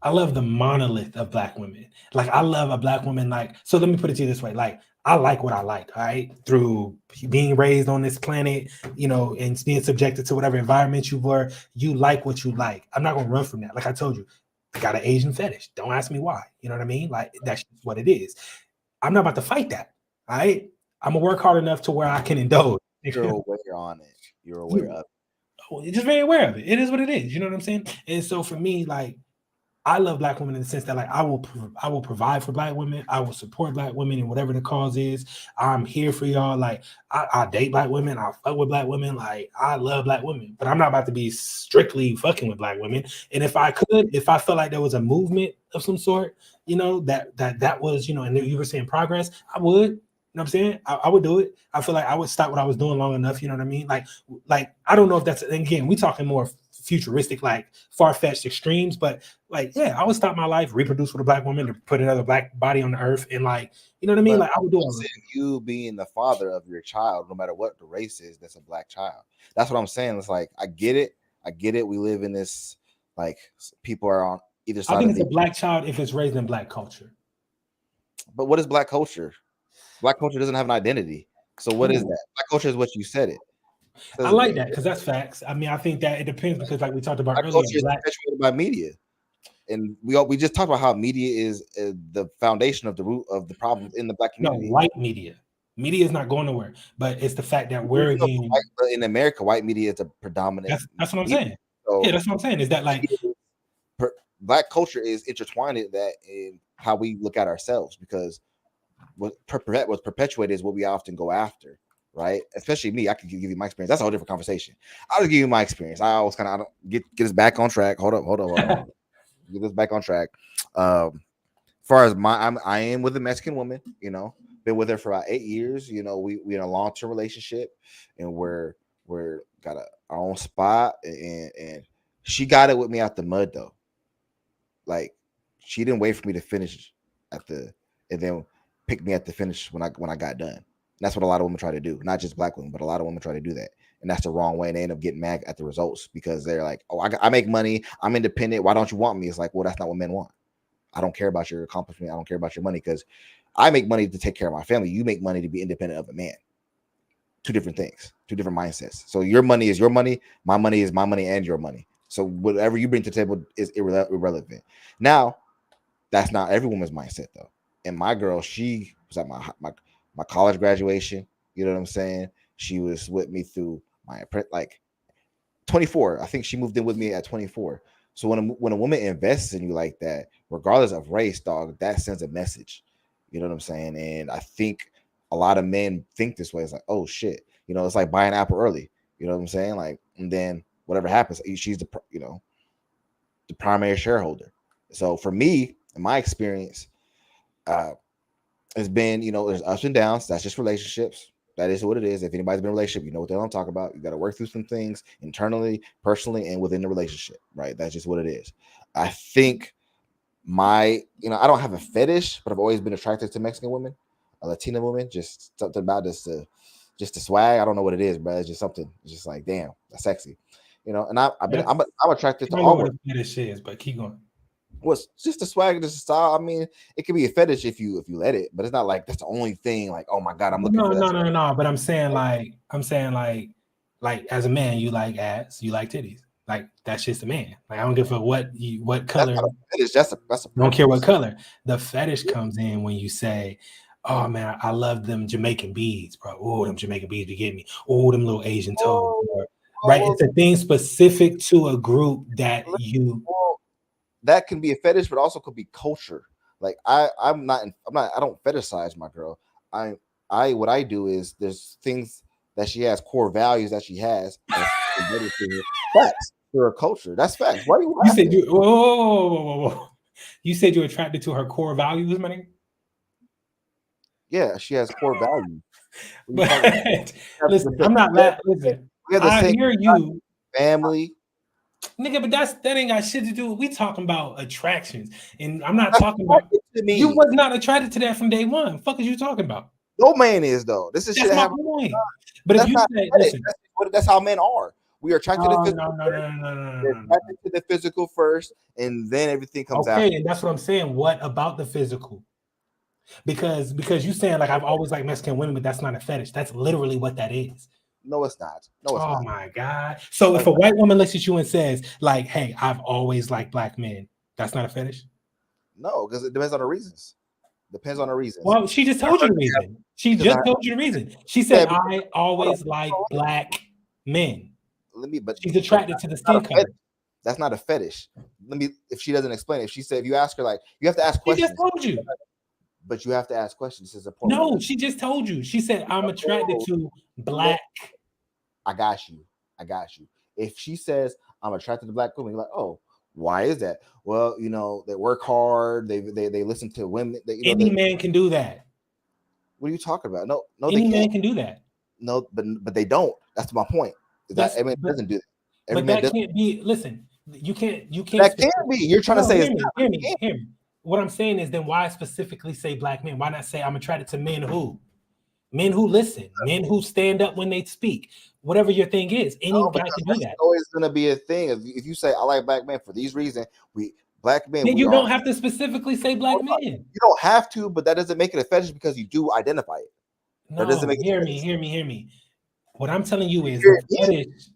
I love the monolith of black women. Like, I love a black woman. Like, so let me put it to you this way. Like, I like what I like. All right, through being raised on this planet, and being subjected to whatever environment you were. You like what you like. I'm not gonna run from that. Like I told you. I got an Asian fetish. Don't ask me why. You know what I mean? Like, that's just what it is. I'm not about to fight that. All right. I'm gonna work hard enough to where I can indulge. You're aware on it. You're aware of it. Oh, you're just very aware of it. It is what it is. You know what I'm saying? And so for me, like, I love Black women in the sense that like I will provide for Black women. I will support Black women in whatever the cause is. I'm here for y'all. Like I date Black women. I fuck with Black women. Like I love Black women, but I'm not about to be strictly fucking with Black women. And if I felt like there was a movement of some sort, you know, that was, you know, and you were saying progress, I would. You know what I'm saying? I would do it. I feel like I would stop what I was doing long enough. You know what I mean? Like I don't know if that's, again, we talking more futuristic, like far-fetched extremes, but like, yeah, I would stop my life, reproduce with a Black woman, to put another Black body on the earth, and like, you know what I mean? Like I would do it. You being the father of your child, no matter what the race is, that's a Black child. That's what I'm saying. It's like I get it. We live in this, like, people are on either side. I think it's a Black child if it's raised in Black culture. But what is Black culture? Black culture doesn't have an identity. So what is that? Black culture is what you said it. I like that because that's facts. I mean, I think that it depends because, like we talked about earlier, culture is perpetuated by media, and we just talked about how media is the foundation of the root of the problem in the Black community. No, white media is not going nowhere, but it's the fact that we're again in America, white media is a predominant. That's what I'm saying. So yeah, that's what I'm saying. Is that like Black culture is intertwined in that in how we look at ourselves, because what's perpetuated is what we often go after. Right, especially me. I can give you my experience. That's a whole different conversation. I'll just give you my experience. I always kind of get us back on track. Hold up. Get us back on track. As far as I am with a Mexican woman. You know, been with her for about 8 years. You know, we in a long-term relationship, and we're got our own spot. And she got it with me out the mud though. Like she didn't wait for me to finish and then pick me at the finish when I got done. And that's what a lot of women try to do. Not just Black women, but a lot of women try to do that. And that's the wrong way. And they end up getting mad at the results because they're like, oh, I make money. I'm independent. Why don't you want me? It's like, well, that's not what men want. I don't care about your accomplishment. I don't care about your money because I make money to take care of my family. You make money to be independent of a man. Two different things, two different mindsets. So your money is your money. My money is my money and your money. So whatever you bring to the table is irrelevant. Now, that's not every woman's mindset though. And my girl, she was at my college graduation, you know what I'm saying? She was with me through my 24. I think she moved in with me at 24. So when a woman invests in you like that, regardless of race, dog, that sends a message. You know what I'm saying? And I think a lot of men think this way. It's like, oh shit, you know, it's like buying Apple early. You know what I'm saying? Like, and then whatever happens, she's the primary shareholder. So for me, in my experience, it's been, you know, there's ups and downs. That's just relationships. That is what it is. If anybody's been in a relationship, you know what they're talking about. You got to work through some things internally, personally, and within the relationship, right? That's just what it is. I think I don't have a fetish, but I've always been attracted to Mexican women, Latina women. Just something about just the swag. I don't know what it is, but it's just something. It's just like, damn, that's sexy, you know. And I'm attracted to all. What a fetish is, but keep going. Well, just the swag, just the style. I mean, it can be a fetish if you let it, but it's not like that's the only thing. Like, oh my god, I'm looking. No. But I'm saying like as a man, you like ass, you like titties. Like that's just a man. Like I don't give a what color. That's a don't care what color. The fetish comes in when you say, "Oh man, I love them Jamaican beads, bro. Oh, them Jamaican beads to get me. Oh, them little Asian toes." Right? It's a thing specific to a group that you. That can be a fetish, but also could be culture. Like I don't fetishize my girl. What I do is there's things that she has, core values that she has. Facts for her culture. That's facts. Why do you said you whoa. You said you're attracted to her core values, man? Yeah, she has core values. But listen, I'm not that. Listen, I hear you. Family. Nigga, but that ain't got shit to do with. We talking about attractions, and I'm not talking about. You was not attracted to that from day one. Fuck is you talking about? No man is though. This is that's shit my point. But if you say, listen, that's how men are. We are attracted to physical. Attracted to the physical first, and then everything comes out. Okay, and that's what I'm saying. What about the physical? Because you saying like I've always liked Mexican women, but that's not a fetish. That's literally what that is. No, it's not. No, it's not. Oh my god! So if a white woman looks at you and says, like, "Hey, I've always liked black men," that's not a fetish. No, because it depends on the reasons. Depends on the reasons. Well, she just told you the reason. She just told you the reason. She said, "I always like black men." But she's attracted to the skin color. That's not a fetish. If she doesn't explain it, if she said, if you ask her, like, you have to ask questions. She just told you. But you have to ask questions. This is important. No, she just told you. She said, I'm attracted to black. I got you. If she says, I'm attracted to black women, you're like, oh, why is that? Well, they work hard. They listen to women. Any man can do that. What are you talking about? No, any man can do that. No, but they don't. That's my point. Every man doesn't do that. Every man can't be. Listen, you can't. That can't be. You're trying to say. Hear me. What I'm saying is, then why specifically say black men? Why not say I'm attracted to men who? Men who listen, men who stand up when they speak. Whatever your thing is, any guy can do that. Always going to be a thing. If you say I like black men for these reasons, black men. Then you don't have to specifically say black men. You don't have to, but that doesn't make it a fetish because you do identify it. No, that doesn't make hear me. What I'm telling you is the fetish.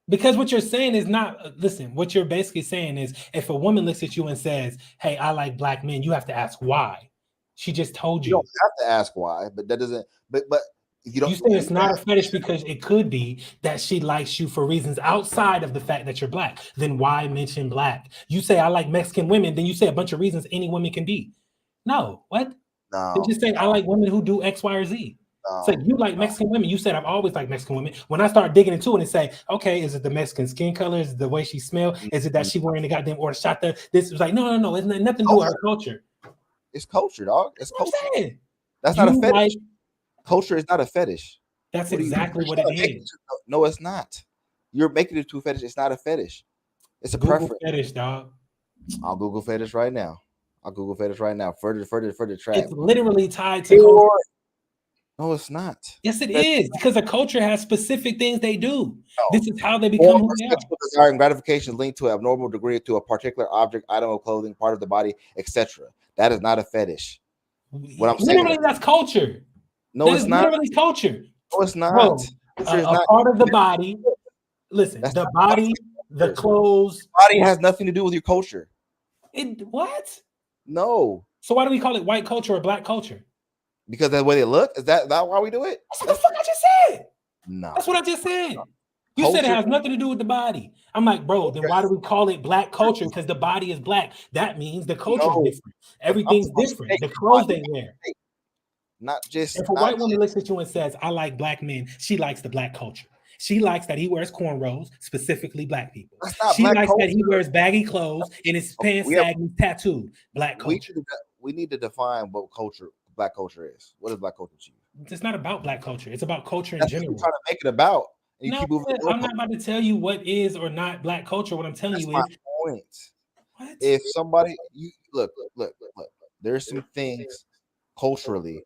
Because what you're saying is not, listen, what you're basically saying is if a woman looks at you and says, hey, I like black men, you have to ask why. She just told you. You don't have to ask why, but that doesn't, but if you don't. You say it's not a fetish because it could be that she likes you for reasons outside of the fact that you're black. Then why mention black? You say I like Mexican women, then you say a bunch of reasons any woman can be. No, what? No. They just say I like women who do X, Y, or Z. So you like Mexican women. You said I've always liked Mexican women. When I start digging into it and say, okay, is it the Mexican skin color? Is it the way she smell? Is it that she wearing the goddamn horchata? This was like, no. It's nothing to do with her culture. It's culture, dog. It's culture. That's not a fetish. Culture is not a fetish. That's exactly what it is. No, it's not. You're making it to a fetish. It's not a fetish. It's a Google preference. Fetish, dog. I'll Google fetish right now. Further track. It's literally tied to culture. No, it's not. Yes, it is, because a culture has specific things they do. No. This is how they become who they are. Desire and gratification linked to an abnormal degree to a particular object, item of clothing, part of the body, etc. That is not a fetish. What I'm saying, literally, that's culture. No, it's not. Literally culture. No, it's not. Bro, a part of the body. Listen, the body, the clothes. The body has nothing to do with your culture. What? No. So why do we call it white culture or black culture? Because that's the way they look? Is that why we do it? That's what the fuck I just said. No. That's what I just said. You said it has nothing to do with the body. I'm like, bro, then why do we call it black culture? Because the body is black. That means the culture is different. Everything's different. The clothes they wear. Not just. If a white woman looks at you and says, I like black men, she likes the black culture. She likes that he wears cornrows, specifically black people. She likes that he wears baggy clothes and his pants sag and tattooed. Black culture. We need to define what black culture is. What is black culture to you? It's not about black culture. It's about culture in general. You're trying to make it about. No, I'm not about to tell you what is or not black culture. What I'm telling you is. Point. What? If somebody, you look. There's some things culturally,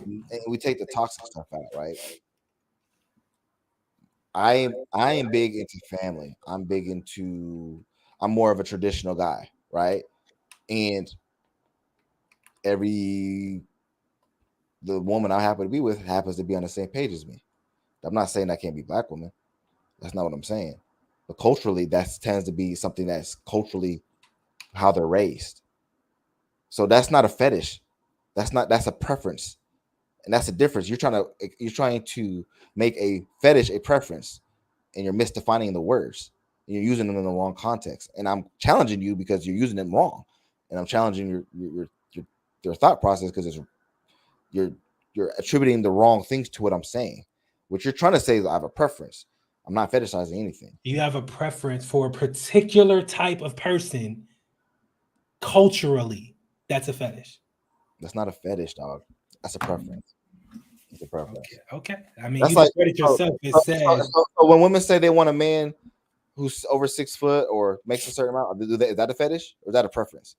and we take the toxic stuff out, right? I am big into family. I'm more of a traditional guy, right? And the woman I happen to be with happens to be on the same page as me. I'm not saying that can't be black woman. That's not what I'm saying. But culturally, that tends to be something that's culturally how they're raised. So that's not a fetish. That's a preference. And that's the difference. You're trying to make a fetish a preference, and you're misdefining the words. And you're using them in the wrong context. And I'm challenging you because you're using them wrong. And I'm challenging your thought process because you're attributing the wrong things to what I'm saying. What you're trying to say is I have a preference. I'm not fetishizing anything. You have a preference for a particular type of person culturally. That's a fetish. That's not a fetish, dog. That's a preference. It's a preference. Okay. I mean, that's you said it yourself. So when women say they want a man who's over 6 foot or makes a certain amount, is that a fetish or is that a preference?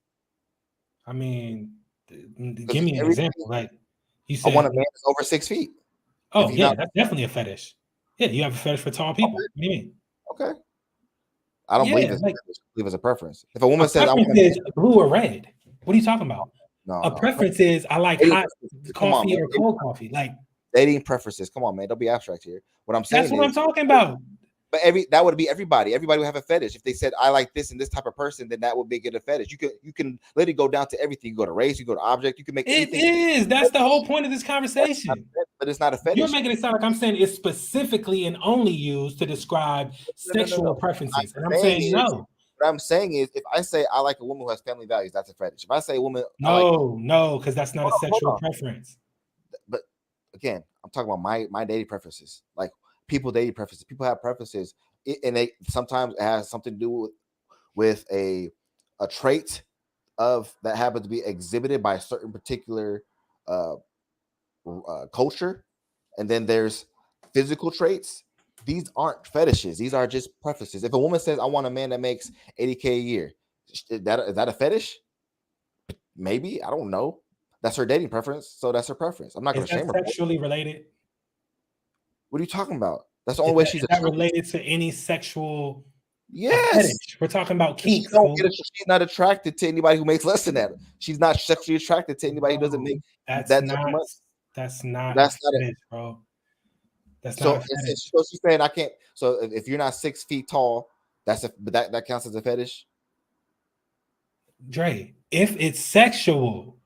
I mean, give me an example. Like you said, I want a man who's over 6 feet. Oh yeah, that's definitely a fetish. Yeah, you have a fetish for tall people. Okay. What do you mean? Okay. I don't believe it's believe it's a preference. If a woman says I want is blue or red, what are you talking about? No, preference is I like hot coffee or cold coffee. Like dating preferences. Come on, man. Don't be abstract here. What I'm saying that's what I'm talking about. But that would be everybody. Everybody would have a fetish. If they said I like this and this type of person, then that would make it a fetish. You can let it go down to everything. You go to race, you go to object, you can make anything. It is. That's the whole point of this conversation. But it's not a fetish. You're making it sound like I'm saying it's specifically and only used to describe sexual preferences. And I'm saying no. What I'm saying is, if I say I like a woman who has family values, that's a fetish. If I say a woman, no, because that's not a sexual preference. But again, I'm talking about my dating preferences. Like people dating preferences. People have preferences, and they sometimes it has something to do with a trait of that happens to be exhibited by a certain particular culture, and then there's physical traits. These aren't fetishes. These are just preferences. If a woman says, "I want a man that makes $80K a year," is that a fetish? Maybe, I don't know. That's her dating preference, so that's her preference. I'm not going to shame her. Sexually related? What are you talking about? That's the only way she's related to any sexual. Yes, we're talking about kinks. She's not attracted to anybody who makes less than that. She's not sexually attracted to anybody who doesn't make that much. That's not it, bro. That's not. So she's saying I can't. So if you're not 6 feet tall, that counts as a fetish. Dre, if it's sexual,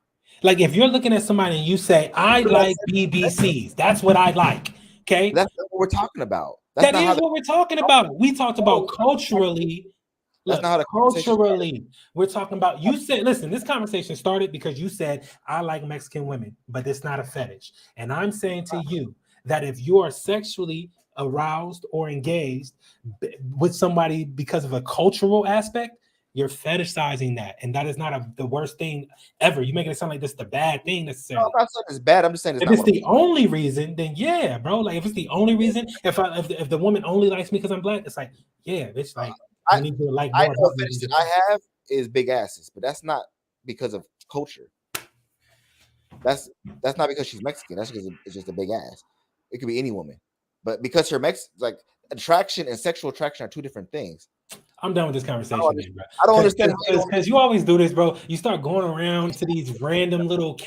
like if you're looking at somebody and you say, "I like BBCs," that's what I like. Okay, that's not what we're talking about. That is what we're talking about. We talked about culturally. That's not how the culturally. We're talking about. You said, listen, this conversation started because you said, "I like Mexican women, but it's not a fetish." And I'm saying to you that if you are sexually aroused or engaged with somebody because of a cultural aspect, you're fetishizing that, and that is not the worst thing ever. You make it sound like this the bad thing necessarily. No, I'm not saying it's bad. I'm just saying if it's the only reason, then yeah, bro. Like if it's the only reason, if the woman only likes me because I'm black, it's like yeah, bitch. Like I need to like more. I have is big asses, but that's not because of culture. That's not because she's Mexican. That's because it's just a big ass. It could be any woman, but because her like attraction and sexual attraction are two different things. I'm done with this conversation, bro. I don't understand because you always do this, bro. You start going around to these random little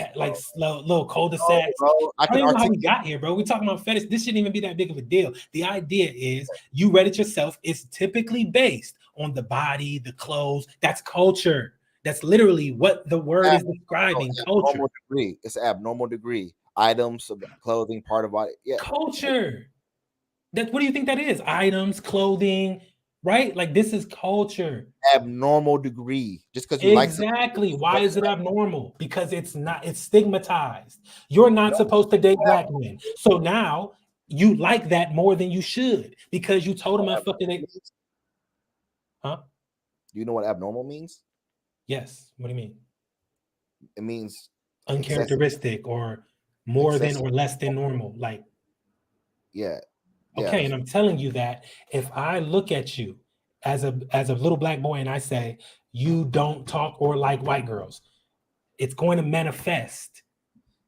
little cul-de-sacs. I don't even know how we got here, bro. We talking about fetish. This shouldn't even be that big of a deal. The idea is you read it yourself. It's typically based on the body, the clothes. That's culture. That's literally what the word is describing. Culture. Degree. It's an abnormal degree. Items of clothing, part of body. Yeah. Culture. What do you think that is? Items, clothing. Right? Like this is culture. Abnormal degree. Just because you like exactly. Why is it abnormal? Because it's stigmatized. You're not supposed to date black men. So now you like that more than you should because you told them I fucking it. Huh? Do you know what abnormal means? Yes. What do you mean? It means uncharacteristic or more than or less than normal. Like yeah. Okay, and I'm telling you that if I look at you as a little black boy and I say you don't talk or like white girls, it's going to manifest.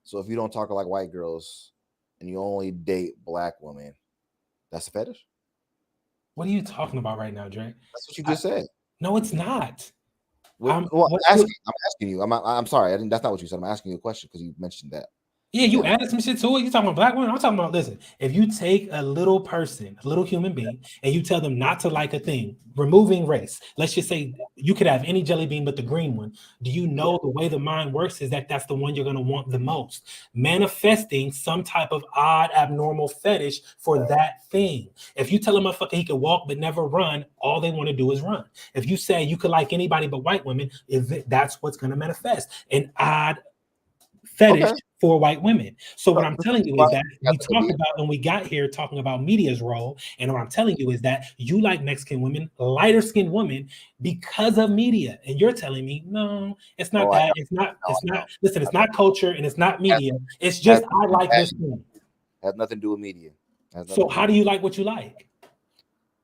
So if you don't talk like white girls and you only date black women, that's a fetish? What are you talking about right now, Dre? That's what you just said. No, it's not. I'm asking you. I'm sorry. That's not what you said. I'm asking you a question because you mentioned that. Yeah, you added some shit to it. You talking about black women? I'm talking about, listen, if you take a little person, a little human being, and you tell them not to like a thing, removing race, let's just say you could have any jelly bean but the green one. Do you know the way the mind works is that that's the one you're going to want the most? Manifesting some type of odd, abnormal fetish for that thing. If you tell a motherfucker he can walk but never run, all they want to do is run. If you say you could like anybody but white women, that's what's going to manifest. An odd fetish for white women. So what I'm telling you is that we talked about, and we got here talking about media's role, and what I'm telling you is that you like Mexican women, lighter skinned women, because of media, and you're telling me no, it's not that. It's not. Listen, it's not culture and it's not media. It's just I like this thing. Has nothing to do with media. So how do you like what you like?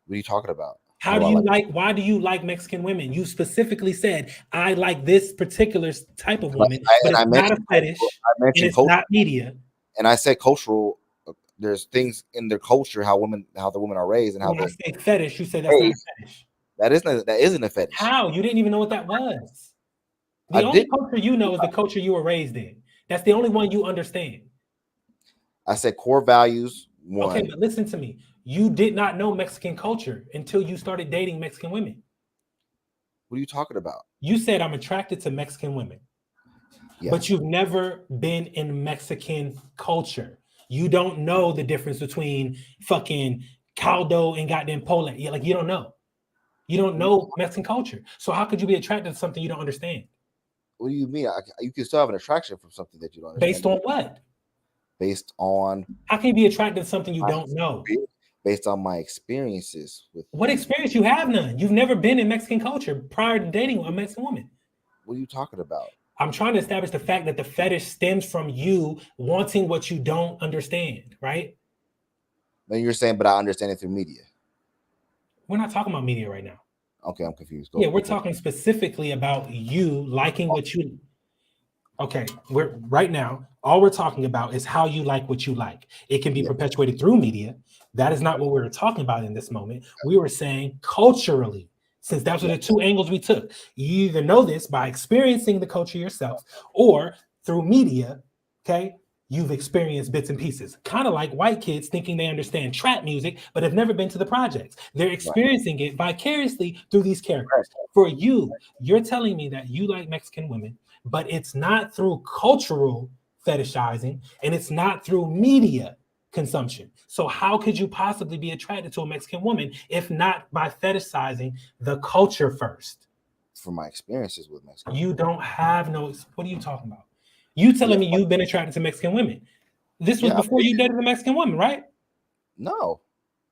What are you talking about? How do you like? Why do you like Mexican women? You specifically said I like this particular type of woman, but it's not a fetish, and it's not media. And I said cultural. There's things in their culture how the women are raised, and how when I say fetish, you say that's not a fetish. That isn't a fetish. How? You didn't even know what that was. The only culture you know is the culture you were raised in. That's the only one you understand. I said core values. Okay, but listen to me. You did not know Mexican culture until you started dating Mexican women. What are you talking about? You said I'm attracted to Mexican women, but you've never been in Mexican culture. You don't know the difference between fucking caldo and goddamn pole. Like you don't know. You don't know Mexican culture. So how could you be attracted to something you don't understand? What do you mean? You can still have an attraction from something that you don't understand. Based on what? Based on how can you be attracted to something you don't know? Based on my experiences with what experience? You have none. You've never been in Mexican culture prior to dating a Mexican woman. What are you talking about? I'm trying to establish the fact that the fetish stems from you wanting what you don't understand, right? Then you're saying, but I understand it through media. We're not talking about media right now. Okay, I'm confused. We're talking specifically about you liking what you. Okay, we're right now. All we're talking about is how you like what you like. It can be perpetuated through media. That is not what we were talking about in this moment. We were saying culturally, since that's the two angles we took. You either know this by experiencing the culture yourself, or through media. Okay, you've experienced bits and pieces, kind of like white kids thinking they understand trap music, but have never been to the projects. They're experiencing it vicariously through these characters. For you, you're telling me that you like Mexican women, but it's not through cultural fetishizing, and it's not through media consumption. So how could you possibly be attracted to a Mexican woman if not by fetishizing the culture first? From my experiences with Mexican you don't have no. What are you talking about? You telling me you've been attracted to Mexican women? This was before you dated a Mexican woman, right? No.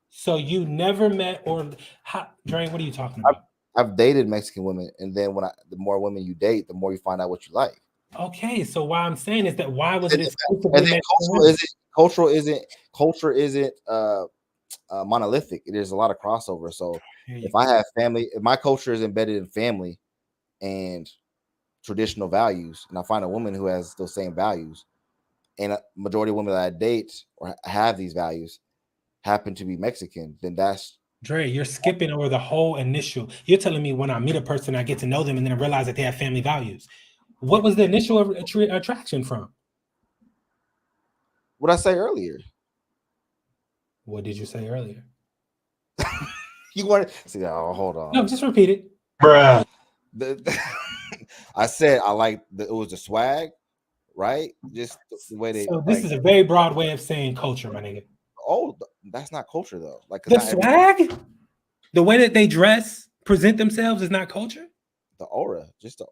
So you never met or Dre, what are you talking about? I've dated Mexican women, and then the more women you date, the more you find out what you like. Okay, so why I'm saying is that why was it exclusively culture isn't monolithic. There's a lot of crossover. So if I have family, if my culture is embedded in family and traditional values, and I find a woman who has those same values, and a majority of women that I date or have these values happen to be Mexican, then that's Dre, you're skipping over the whole initial. You're telling me when I meet a person, I get to know them, and then I realize that they have family values. What was the initial attraction from? What I say earlier. What did you say earlier? You want to see? Oh, hold on. No, just repeat it. Bruh. I said I like it was the swag, right? Just the way they. So this is a very broad way of saying culture, my nigga. Oh, that's not culture though. Like the swag, the way that they dress, present themselves is not culture. The aura, just the.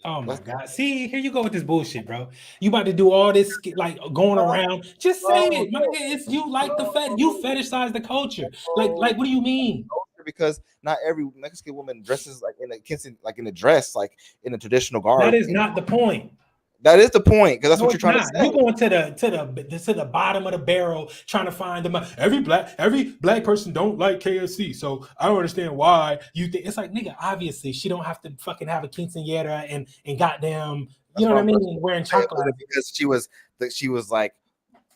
Oh my God! See, here you go with this bullshit, bro. You about to do all this like going around. Just say it, my nigga. It's you like the you fetishize the culture. Like what do you mean? Because not every Mexican woman dresses like in a dress, like in a traditional garb. That is not the point. That is the point, because that's what you're trying to say. You're going to the bottom of the barrel trying to find them. Every black person don't like KFC, so I don't understand why you think it's like, nigga. Obviously, she don't have to fucking have a quinceañera and goddamn, you know what I mean, wearing chocolate because she was like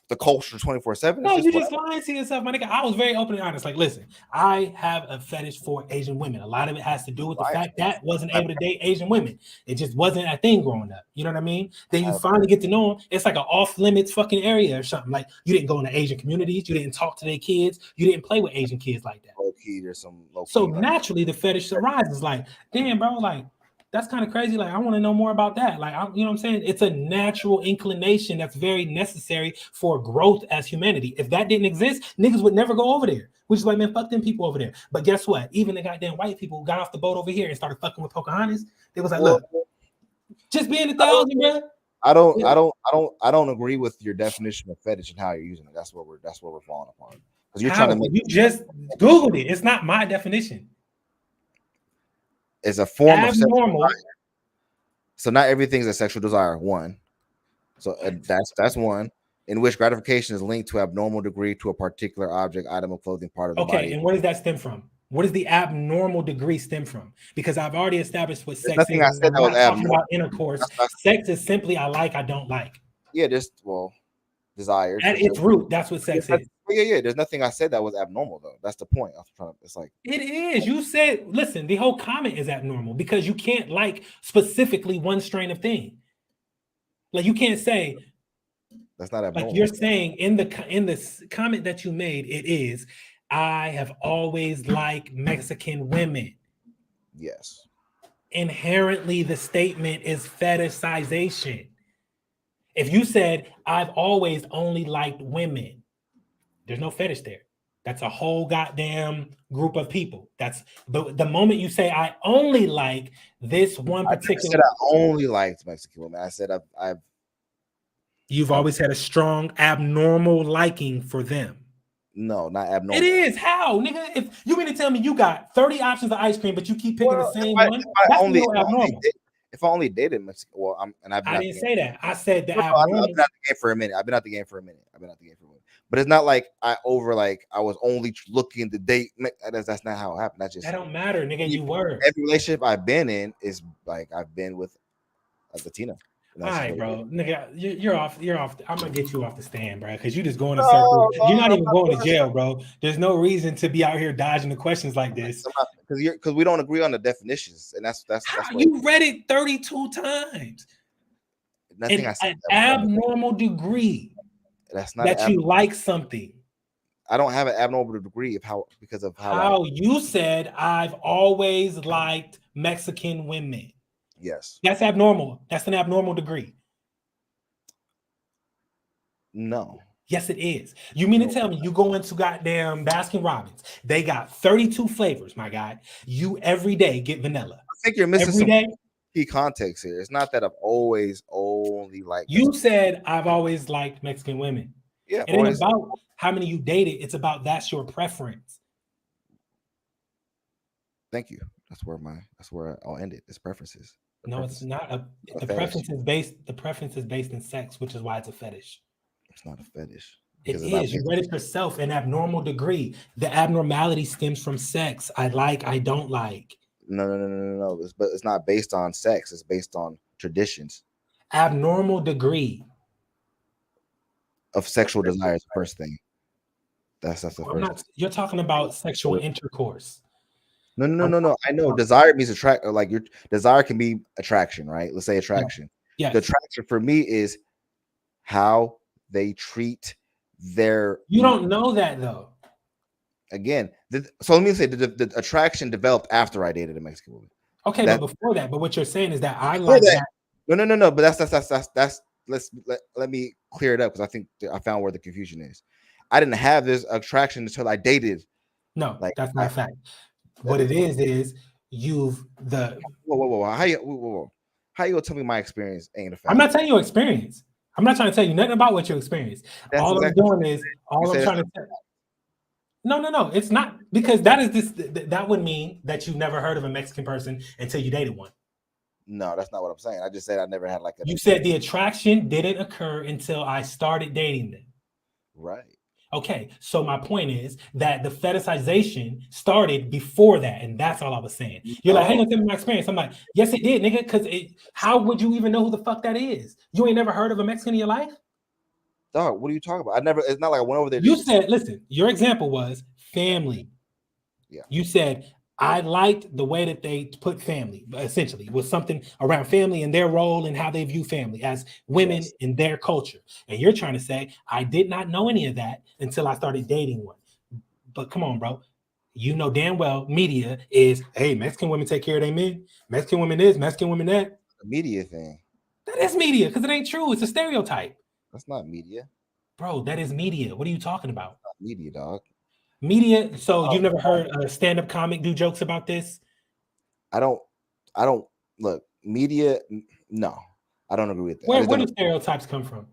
the culture 24/7. No, you just lying to yourself, my nigga. I was very open and honest. Like, listen, I have a fetish for Asian women. A lot of it has to do with the fact that wasn't able to date Asian women. It just wasn't a thing growing up. You know what I mean? Then you finally get to know them. It's like an off-limits fucking area or something. Like, you didn't go into Asian communities. You didn't talk to their kids. You didn't play with Asian kids like that. Low-key, there's some low-key. So naturally, the fetish arises. Like, damn, bro, like, that's kind of crazy. Like, I want to know more about that. Like, you know what I'm saying? It's a natural inclination that's very necessary for growth as humanity. If that didn't exist, niggas would never go over there. Which is like, man, fuck them people over there. But guess what? Even the goddamn white people who got off the boat over here and started fucking with Pocahontas, they was like, look, just being 1,000, bro. I don't agree with your definition of fetish and how you're using it. That's what we're falling apart. Because you're trying to make you just Googled it. It's not my definition. Is a form of sexual desire. So not everything's a sexual desire. One, so that's one in which gratification is linked to abnormal degree to a particular object, item, or clothing part of the body. Okay, and where does that stem from? What does the abnormal degree stem from? Because I've already established what sex nothing is. I said that was abnormal. About intercourse. Sex is simply I like, I don't like. Yeah, just desires. At its root, that's what sex is. Yeah. There's nothing I said that was abnormal though. That's the point. It's like it is. You said, listen, the whole comment is abnormal because you can't like specifically one strain of thing. Like you can't say that's not abnormal. Like you're saying in the comment that you made, it is. I have always liked Mexican women. Yes. Inherently, the statement is fetishization. If you said, I've always only liked women, there's no fetish there. That's a whole goddamn group of people. That's the moment you say I only like this one particular. I said I only liked Mexican women. I said You've always had a strong abnormal liking for them. No, not abnormal. It is. How, nigga? If you mean to tell me you got 30 options of ice cream, but you keep picking the same one, that's abnormal. If I only dated Mexican, I didn't say that. I said that I've been out the game for a minute. But it's not like I was only looking to date. That's not how it happened. That don't matter, nigga. You were. Every relationship I've been in is like I've been with a Latina. All right, bro, nigga, you're off. I'm gonna get you off the stand, bro, because you just going in circles. You're not even going to jail, bro. There's no reason to be out here dodging the questions like this. Because we don't agree on the definitions, and that's you read it 32 times. Nothing I said. An abnormal degree. That's not that you like something. I don't have an abnormal degree because of how you said I've always liked Mexican women. Yes. That's abnormal. That's an abnormal degree. No. Yes, it is. You mean to tell me you go into goddamn Baskin Robbins? They got 32 flavors, my guy. You every day get vanilla. I think you're missing some key context here. It's not that I've always only liked. You said I've always liked Mexican women. Yeah. It ain't about how many you dated. It's about that's your preference. Thank you. That's where I'll end it. It's preferences. No, it's not the preference is based. The preference is based in sex, which is why it's a fetish. It's not a fetish. It is. You read it yourself. An abnormal degree. The abnormality stems from sex. I like. I don't like. No. But it's not based on sex. It's based on traditions. Abnormal degree of sexual desire is the first thing. That's the first. You're talking about sexual intercourse. No. I know desire means attract. Like your desire can be attraction, right? Let's say attraction. Yeah. The attraction for me is how they treat their. You don't know that though. Again, so let me say the attraction developed after I dated a Mexican woman. Okay, but before that, but what you're saying is that I like that. No. But that's. Let me clear it up because I think I found where the confusion is. I didn't have this attraction until I dated. No, that's not a fact. What it is you've the whoa. How you gonna tell me my experience ain't a fact? I'm not telling you experience. I'm not trying to tell you nothing about what you experienced. All I'm trying to tell. No, it's not, because that would mean that you never heard of a Mexican person until you dated one. No, that's not what I'm saying. I just said I never had You said the attraction didn't occur until I started dating them. Right. Okay, so my point is that the fetishization started before that, and that's all I was saying. You're like, hey, don't tell me my experience. I'm like, yes, it did, nigga, because how would you even know who the fuck that is? You ain't never heard of a Mexican in your life? Dog, what are you talking about? It's not like I went over there. You said, listen, your example was family. Yeah. You said, I liked the way that they put family, essentially, was something around family and their role and how they view family as women in their culture. And you're trying to say, I did not know any of that until I started dating one. But come on, bro. You know damn well media is, hey, Mexican women take care of their men. Mexican women this, Mexican women that. The media thing. That is media, because it ain't true. It's a stereotype. That's not media. Bro, that is media. What are you talking about? Not media, dog. Media. So you've never heard a stand-up comic do jokes about this? I don't look, media. No, I don't agree with that. Where do stereotypes come from?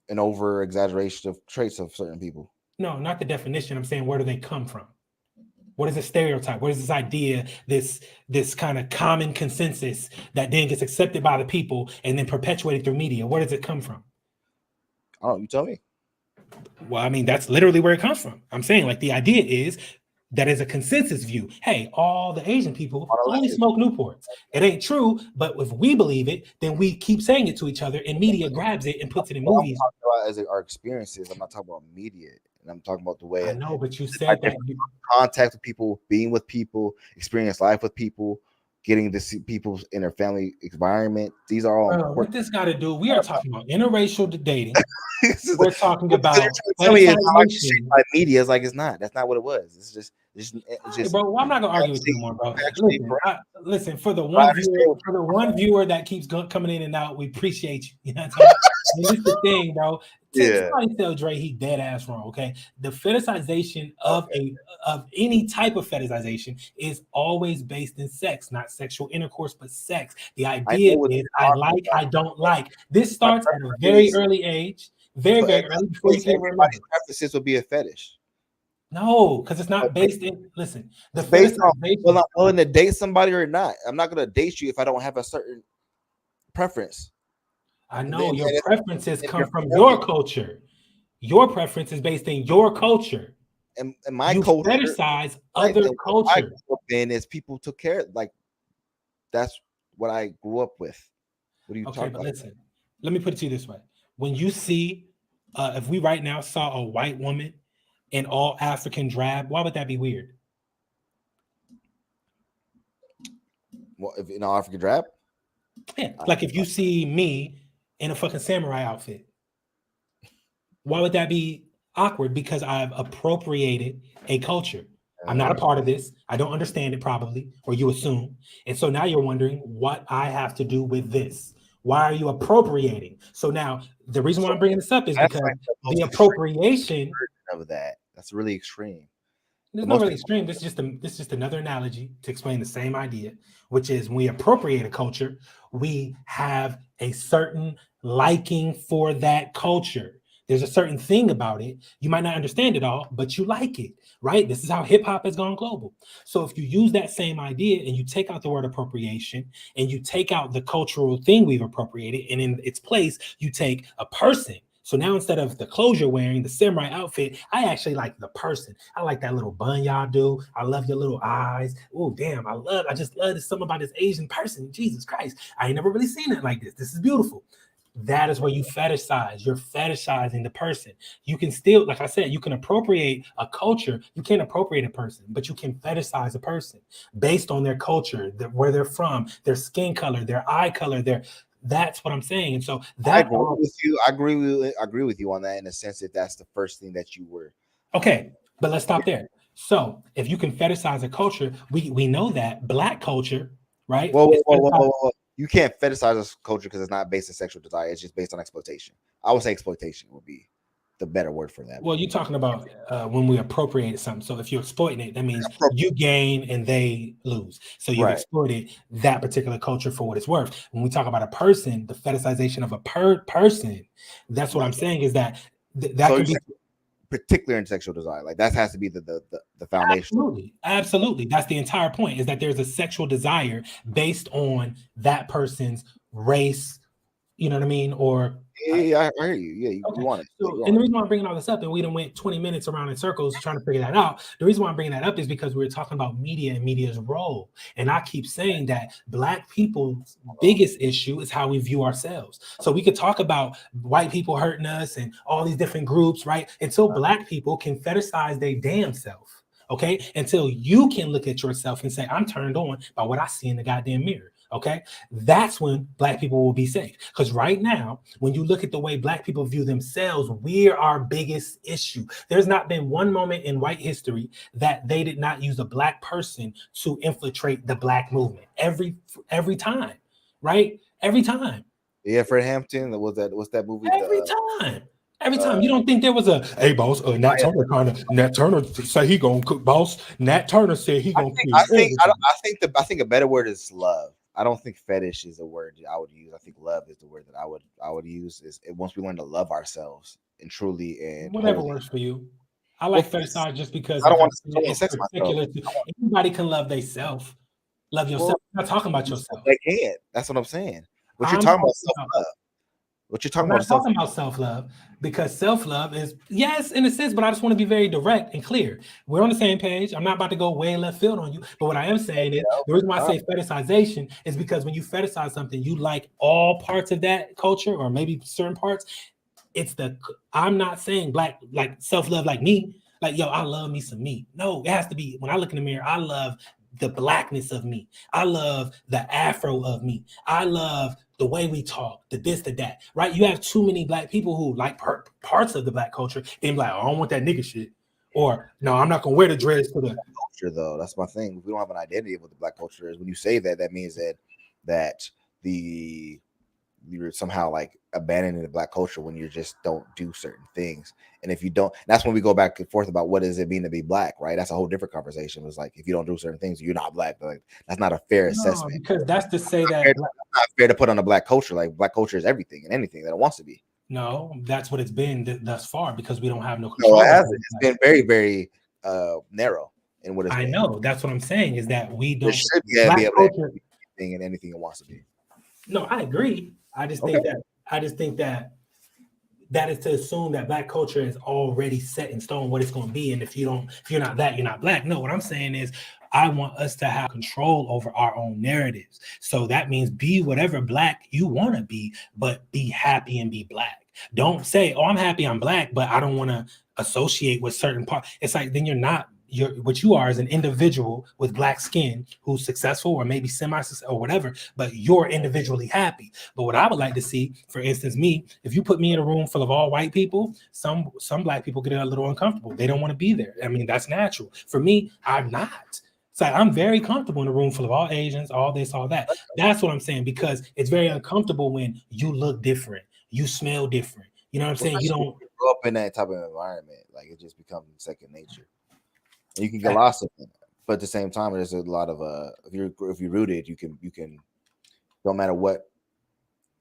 An over exaggeration of traits of certain people. No, not the definition. I'm saying, where do they come from? What is a stereotype? What is this idea, this kind of common consensus that then gets accepted by the people and then perpetuated through media? Where does it come from? I don't know. You tell me. Well, I mean, that's literally where it comes from. I'm saying, like, the idea is that is a consensus view. Hey, all the Asian people only smoke Newports. It ain't true, but if we believe it, then we keep saying it to each other, and media grabs it and puts it in movies. I'm talking about as our experiences. I'm not talking about media, and I'm talking about the way I know, but you said that contact with people, being with people, experience life with people, getting to see people in their family environment. These are all important. What this got to do? We are talking about interracial dating. We're talking about by media. It's like it's not. That's not what it was. It's Just bro, well, I'm not gonna argue with you anymore, bro. Listen, for the one viewer that keeps coming in and out, we appreciate you. You know what I'm saying? And this is the thing, bro. Somebody tell Dre he dead ass wrong. Okay, the fetishization of any type of fetishization is always based in sex, not sexual intercourse, but sex. The idea is I like, I don't like. This starts at a very early age, very early before you can remember. Preferences will be a fetish. No, because it's not based in. Listen, the based on well, I'm willing to date somebody or not. I'm not gonna date you if I don't have a certain preference. I know your preferences come from your culture. Your preference is based in your culture. And my culture fetishize other culture. And as people took care, like that's what I grew up with. What are you talking about? Listen, let me put it to you this way: when you see, if we right now saw a white woman in all African drab, why would that be weird? Well, if in all African drab, yeah, like if you see me in a fucking samurai outfit, why would that be awkward? Because I've appropriated a culture. I'm not a part of this. I don't understand it probably, or you assume. And so now you're wondering what I have to do with this. Why are you appropriating? So now the reason why I'm bringing this up is because the appropriation of that's really extreme. It's not really extreme. This is just another analogy to explain the same idea, which is when we appropriate a culture, we have a certain liking for that culture. There's a certain thing about it. You might not understand it all, but you like it, right? This is how hip hop has gone global. So if you use that same idea and you take out the word appropriation and you take out the cultural thing we've appropriated, and in its place, you take a person. So now instead of the clothes you're wearing, the samurai outfit, I actually like the person. I like that little bun y'all do. I love your little eyes. Oh, damn. I just love this something about this Asian person. Jesus Christ. I ain't never really seen it like this. This is beautiful. That is where you fetishize. You're fetishizing the person. You can still, like I said, you can appropriate a culture. You can't appropriate a person, but you can fetishize a person based on their culture, where they're from, their skin color, their eye color, that's what I'm saying. And so that I agree with you. I agree with you on that in a sense if that's the first thing that you were. Okay, but let's stop there. So if you can fetishize a culture, we know that Black culture, right? Whoa. You can't fetishize a culture because it's not based on sexual desire. It's just based on exploitation. I would say exploitation would be the better word for that. Well, you're talking about when we appropriate something. So if you're exploiting it, that means you gain and they lose. So you've exploited that particular culture for what it's worth. When we talk about a person, the fetishization of a person, that's what I'm saying is that can be particular in sexual desire. Like that has to be the foundation. Absolutely. That's the entire point, is that there's a sexual desire based on that person's race, you know what I mean? Or I hear you. Yeah, you want it. So, and the reason why I'm bringing all this up, and we done went 20 minutes around in circles trying to figure that out. The reason why I'm bringing that up is because we're talking about media and media's role. And I keep saying that Black people's biggest issue is how we view ourselves. So we could talk about white people hurting us and all these different groups, right? Until Black people can fetishize their damn self, okay? Until you can look at yourself and say, I'm turned on by what I see in the goddamn mirror. Okay, that's when Black people will be safe. Because right now, when you look at the way Black people view themselves, we're our biggest issue. There's not been one moment in white history that they did not use a Black person to infiltrate the Black movement. Every time, right? Every time. Yeah, Fred Hampton. What's that movie? Every time. You don't think there was hey boss, Nat Turner say he gonna cook, boss. Nat Turner said he gonna cook. I think a better word is love. I don't think fetish is a word I would use. I think love is the word that I would use. Is once we learn to love ourselves and truly and whatever works for you. I like fetish just because I don't want to sex myself. Anybody can love themselves. Love yourself. I'm not talking about yourself. They can't. That's what I'm saying. What you're talking about self-love. What you're talking about? I'm not talking about self-love, because self-love is, yes, in a sense, but I just want to be very direct and clear. We're on the same page. I'm not about to go way left field on you, but what I am saying is the reason why I say fetishization is because when you fetishize something, you like all parts of that culture or maybe certain parts. I'm not saying Black, like self-love like me, like, yo, I love me some me. No, it has to be, when I look in the mirror, I love the Blackness of me. I love the Afro of me. I love the way we talk, the this, the that, right? You have too many Black people who like parts of the Black culture and like, I don't want that nigga shit. Or no, I'm not gonna wear the dreads to the culture though. That's my thing. We don't have an identity of what the Black culture is. When you say that, that means that you're somehow like abandoning the Black culture when you just don't do certain things. And if you don't, that's when we go back and forth about what does it mean to be Black, right? That's a whole different conversation. It's like if you don't do certain things, you're not Black. Like that's not a fair assessment. Because that's to say that it's not fair to put on a Black culture. Like Black culture is everything and anything that it wants to be. No, that's what it's been thus far because we don't have no control. No, it hasn't. It's been very, very narrow in what it's I been. know. That's what I'm saying is that we don't. It should be able to be anything and anything it wants to be. No, I agree. I just think that is to assume that Black culture is already set in stone what it's going to be, and if you're not that, you're not Black. No, what I'm saying is I want us to have control over our own narratives. So that means be whatever Black you want to be, but be happy and be Black. Don't say, "Oh, I'm happy, I'm Black, but I don't want to associate with certain parts." It's like then you're not. What you are is an individual with Black skin who's successful or maybe semi-successful or whatever, but you're individually happy. But what I would like to see, for instance, me, if you put me in a room full of all white people, some Black people get a little uncomfortable. They don't want to be there. I mean, that's natural. For me, I'm not. It's like I'm very comfortable in a room full of all Asians, all this, all that. That's what I'm saying, because it's very uncomfortable when you look different, you smell different. You know what I'm saying? You don't grow up in that type of environment. Like it just becomes second nature. You can get lost in it, but at the same time, there's a lot of if you're rooted, you can no matter what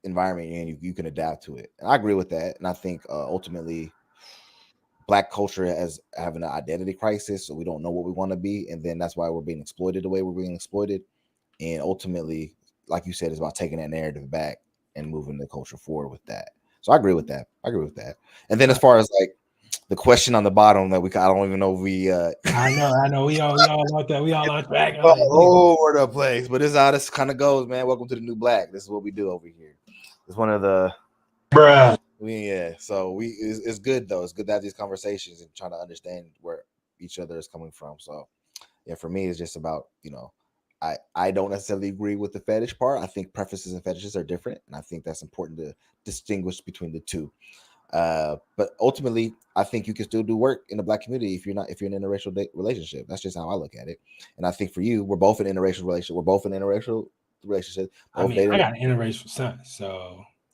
environment you're in, you can adapt to it. And I agree with that. And I think ultimately, Black culture has having an identity crisis, so we don't know what we want to be, and then that's why we're being exploited the way we're being exploited. And ultimately, like you said, it's about taking that narrative back and moving the culture forward with that. So I agree with that. And then as far as like the question on the bottom that I don't even know if we I know we all like that. We all on track all over the place, but this is how this kind of goes, man. Welcome to the new Blaq. This is what we do over here. It's one of the so it's good though. It's good to have these conversations and trying to understand where each other is coming from. So yeah, for me it's just about, I don't necessarily agree with the fetish part. I think preferences and fetishes are different, and I think that's important to distinguish between the two. But ultimately, I think you can still do work in the Black community if you're in an interracial relationship. That's just how I look at it. And I think for you, we're both in an interracial relationship. We're both in an interracial relationship. I mean, I got an interracial son,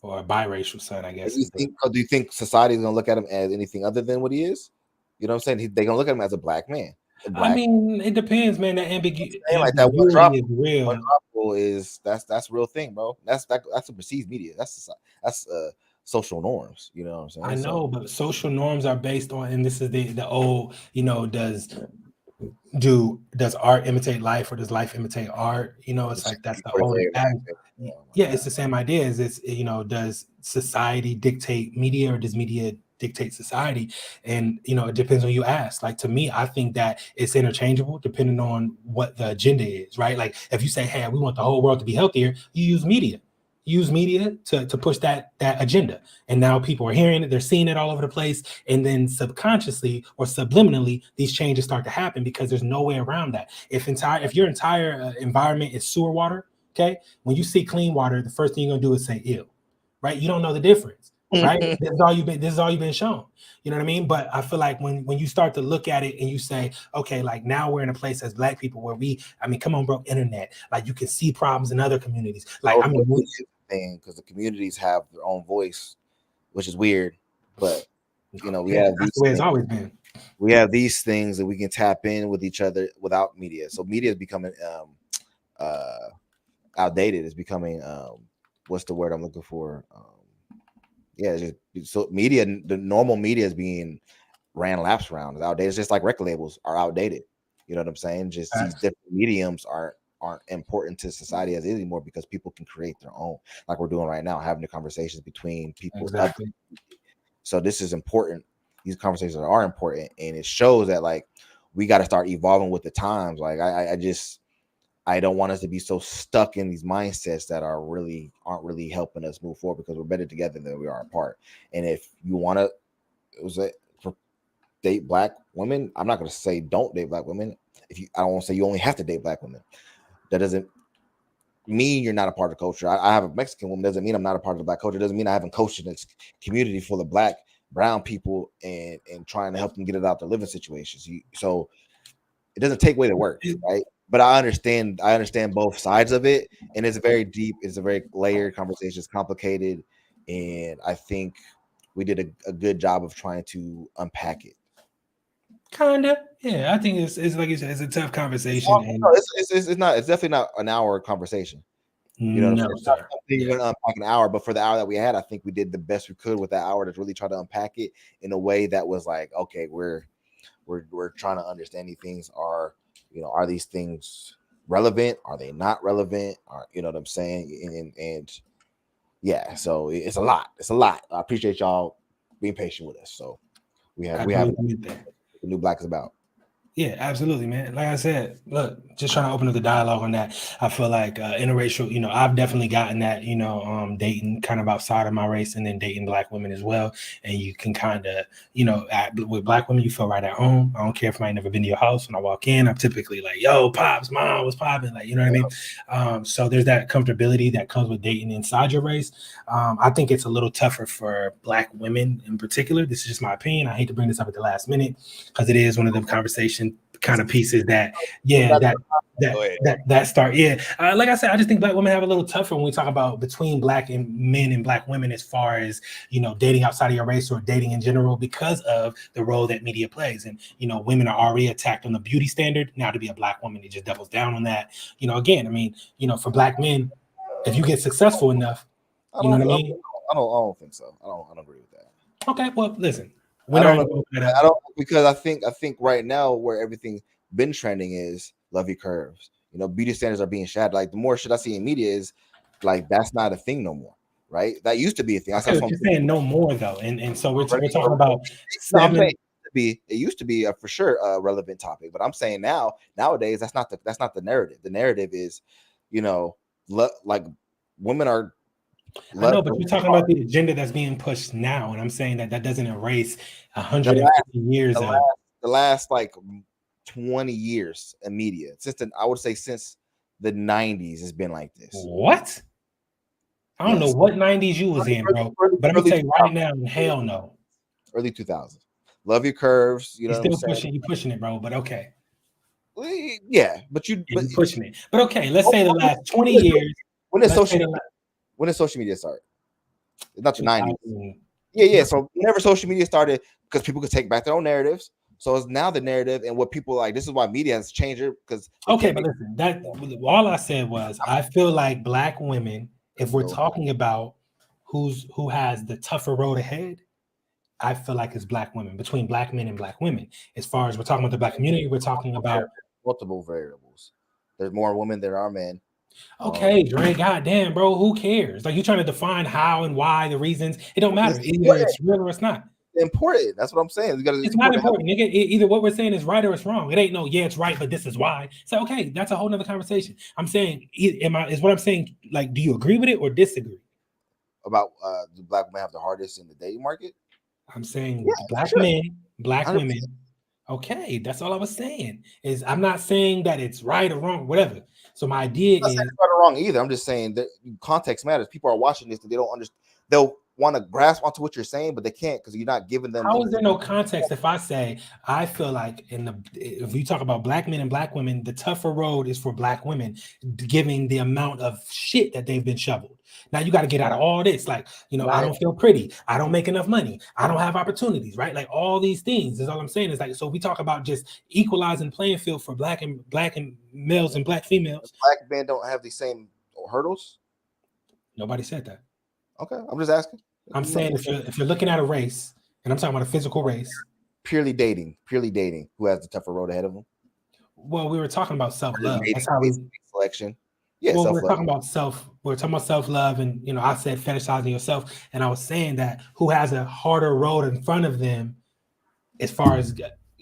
or a biracial son, I guess. Do you think society is gonna look at him as anything other than what he is? You know what I'm saying? They're gonna look at him as a Black man. I mean, it depends, man. That ambiguity like that one drop is real. One drop rule is that's real thing, bro. That's a perceived media. That's social norms. You know what I'm saying? I know, but social norms are based on, and this is the old, does art imitate life or does life imitate art? It's like that's the old. Yeah, it's the same idea. Does society dictate media or does media dictate society? And it depends on who you ask. Like, to me, I think that it's interchangeable depending on what the agenda is, right? Like if you say, hey, we want the whole world to be healthier, you use media to push that agenda, and now people are hearing it, they're seeing it all over the place, and then subconsciously or subliminally these changes start to happen because there's no way around that. If your entire environment is sewer water, okay, when you see clean water, the first thing you're gonna do is say ew, right? You don't know the difference, right? This is all you've been shown. You know what I mean? But I feel like when you start to look at it and you say, okay, like now we're in a place as Black people where come on, bro, internet, like you can see problems in other communities. Like, because the communities have their own voice, which is weird, but we have these. The way it's always been. We have these things that we can tap in with each other without media. So media is becoming outdated. It's becoming what's the word I'm looking for? So media, the normal media is being ran laps around. It's outdated. It's just like record labels are outdated. You know what I'm saying? Just these different mediums aren't important to society as anymore because people can create their own, like we're doing right now, having the conversations between people. Exactly. So this is important. These conversations are important, and it shows that like we got to start evolving with the times. Like I don't want us to be so stuck in these mindsets that aren't really helping us move forward, because we're better together than we are apart. And if you want to date Black women, I'm not going to say don't date Black women. I don't want to say you only have to date Black women. That doesn't mean you're not a part of the culture. I have a Mexican woman, doesn't mean I'm not a part of the Black culture. Doesn't mean I haven't coached in this community full of Black brown people and trying to help them get it out their living situations. So it doesn't take away the work, right? But I understand both sides of it, and it's very deep. It's a very layered conversation. It's complicated, and I think we did a good job of trying to unpack it. Kinda, yeah. I think it's like you said, it's a tough conversation. It's not. It's definitely not an hour conversation. You know, no, sir. You're going to unpack an hour, but for the hour that we had, I think we did the best we could with that hour to really try to unpack it in a way that was like, okay, we're trying to understand these things. Are these things relevant? Are they not relevant? You know what I'm saying? And yeah, so it's a lot. It's a lot. I appreciate y'all being patient with us. So we have the new Blaq is about. Yeah, absolutely, man. Like I said, look, just trying to open up the dialogue on that. I feel like interracial, I've definitely gotten that, dating kind of outside of my race and then dating Black women as well. And you can kind of, with Black women, you feel right at home. I don't care if I ain't never been to your house. When I walk in, I'm typically like, yo, pops, mom, what's popping? Like, you know what I mean? So there's that comfortability that comes with dating inside your race. I think it's a little tougher for Black women in particular. This is just my opinion. I hate to bring this up at the last minute because it is one of them conversations kind of pieces that start. Like I said, I just think Black women have a little tougher when we talk about between Black men and Black women as far as dating outside of your race or dating in general because of the role that media plays. And women are already attacked on the beauty standard. Now to be a Black woman, it just doubles down on that. Again, I mean, for Black men, if you get successful enough, you know what I mean? I don't think so. I don't agree with that. Okay, well, listen. I don't because I think right now where everything's been trending is love your curves. Beauty standards are being shattered. Like the more shit I see in media is like that's not a thing no more, right? That used to be a thing. That's what you're saying no more though, and so we're talking about seven. It used to be for sure a relevant topic, but I'm saying nowadays that's not the narrative. The narrative is, like women are. I know, but you're talking about the agenda that's being pushed now, and I'm saying that doesn't erase 150 years of the last like 20 years in media. I would say since the 90s has been like this. What? I don't know what 90s you was in, bro. But I'm gonna tell you right now, hell no. Early 2000s. Love your curves. You're still pushing it, bro. But okay. Yeah, but you're pushing it. But okay, let's say the last 20 years. When did social media start? It's not the 90s. Yeah. So whenever social media started, because people could take back their own narratives. So it's now the narrative and what people like. This is why media has changed it. Because but listen, that all I said was I feel like Black women, if we're talking about who has the tougher road ahead, I feel like it's Black women, between Black men and Black women. As far as we're talking about the Black community, we're talking about multiple variables. There's more women than are men. Okay, Dre, goddamn, bro, who cares? Like, you're trying to define how and why, the reasons. It don't matter. Either it's real or it's not. Important. That's what I'm saying. It's not important, nigga. Either what we're saying is right or it's wrong. It ain't no, it's right, but this is why. So, okay, that's a whole nother conversation. I'm saying, is what I'm saying, like, do you agree with it or disagree? About do Black women have the hardest in the dating market? I'm saying Black men, Black 100%. Women. Okay, that's all I was saying. I'm not saying that it's right or wrong, whatever. So my idea is right or wrong either. I'm just saying that context matters. People are watching this and they don't understand. They'll want to grasp onto what you're saying, but they can't because you're not giving them. How is there no context if I say I feel like if you talk about Black men and Black women, the tougher road is for Black women, giving the amount of shit that they've been shoveled. Now you got to get out of all this, like right. I don't feel pretty, I don't make enough money, I don't have opportunities, right? Like all these things is all I'm saying is like, so we talk about just equalizing playing field for black and males and Black females. Black men don't have the same hurdles. Nobody said that. Okay, I'm just asking. I'm saying if you're looking at a race, and I'm talking about a physical race, purely dating, who has the tougher road ahead of them? Well, we were talking about self-love. That's how selection. Yeah, well, we're talking about self-love, and I said fetishizing yourself, and I was saying that who has a harder road in front of them as far as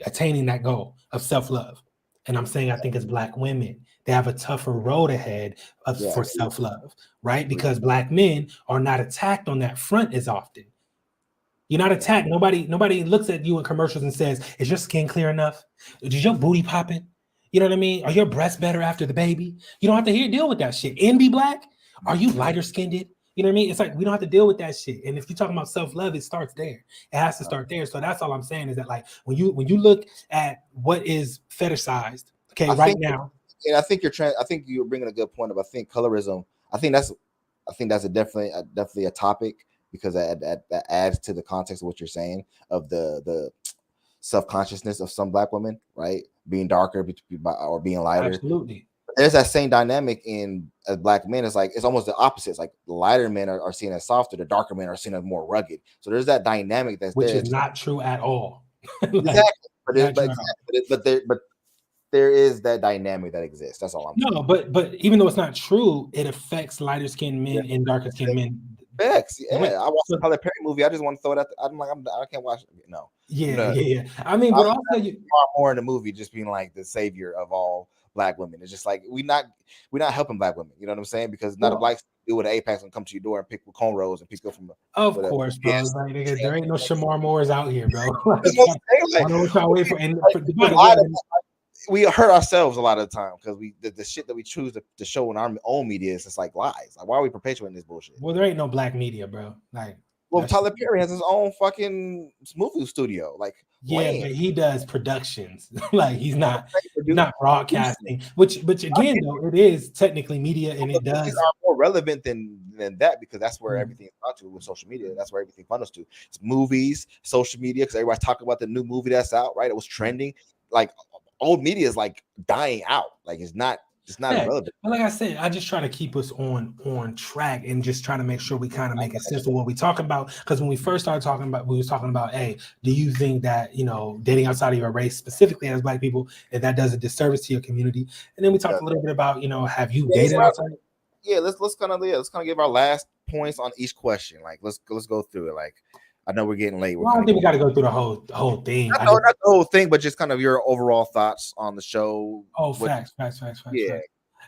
attaining that goal of self-love. And I'm saying I think it's Black women. They have a tougher road ahead for self-love, right? Because Black men are not attacked on that front as often. You're not attacked. Nobody looks at you in commercials and says, "Is your skin clear enough? Is your booty popping? You know what I mean? Are your breasts better after the baby?" You don't have to deal with that shit. And be Black? Are you lighter skinned? You know what I mean? It's like we don't have to deal with that shit. And if you're talking about self-love, it starts there. It has to start there. So that's all I'm saying is that like when you look at what is fetishized, okay, now. And I think I think you're bringing a good point up. I think colorism. I think that's definitely a topic because that adds to the context of what you're saying of the self-consciousness of some Black women, right? Being darker or being lighter. Absolutely. There's that same dynamic in as Black men. It's like it's almost the opposite. It's like the lighter men are seen as softer, the darker men are seen as more rugged. So there's that dynamic which there. is not true at all. Like, exactly. But there is that dynamic that exists. That's all I'm saying. But even though it's not true, it affects lighter skinned men and darker skinned men. Facts. Yeah, I watched the Tyler Perry movie. I just want to throw it out. I can't watch it. No. Yeah. I mean, but also more in the movie just being like the savior of all Black women. It's just like we're not helping Black women. You know what I'm saying? Because not a Black do with an Apex and come to your door and pick with cornrows and pick up from. Of course, bro. Yes. Like, nigga, there ain't no Shamar Moores out here, bro. I know what y'all wait for. And we hurt ourselves a lot of the time because the shit that we choose to show in our own media is just like lies. Like, why are we perpetuating this bullshit? Well, there ain't no Black media, bro. Like, well, Tyler Perry has his own fucking movie studio. Like, yeah, but he does productions. Like, he's not broadcasting. Which again, though, it is technically media, and it does are more relevant than that because that's where everything is gone to with social media. That's where everything funnels to. It's movies, social media, because everybody's talking about the new movie that's out. Right? It was trending. Like, old media is like dying out. Like, it's not relevant. But like I said, I just try to keep us on track and just try to make sure we kind of make sense of what we talk about. Because when we first started talking about, we was talking about, hey, do you think that, you know, dating outside of your race, specifically as Black people, if that does a disservice to your community? And then we talked a little bit about, you know, have you dated outside? Yeah, let's kind of give our last points on each question. Like, let's go through it. Like, I know we're getting late. Well, I don't think we got to go through the whole thing. Not the whole thing, but just kind of your overall thoughts on the show. Oh, facts. Yeah.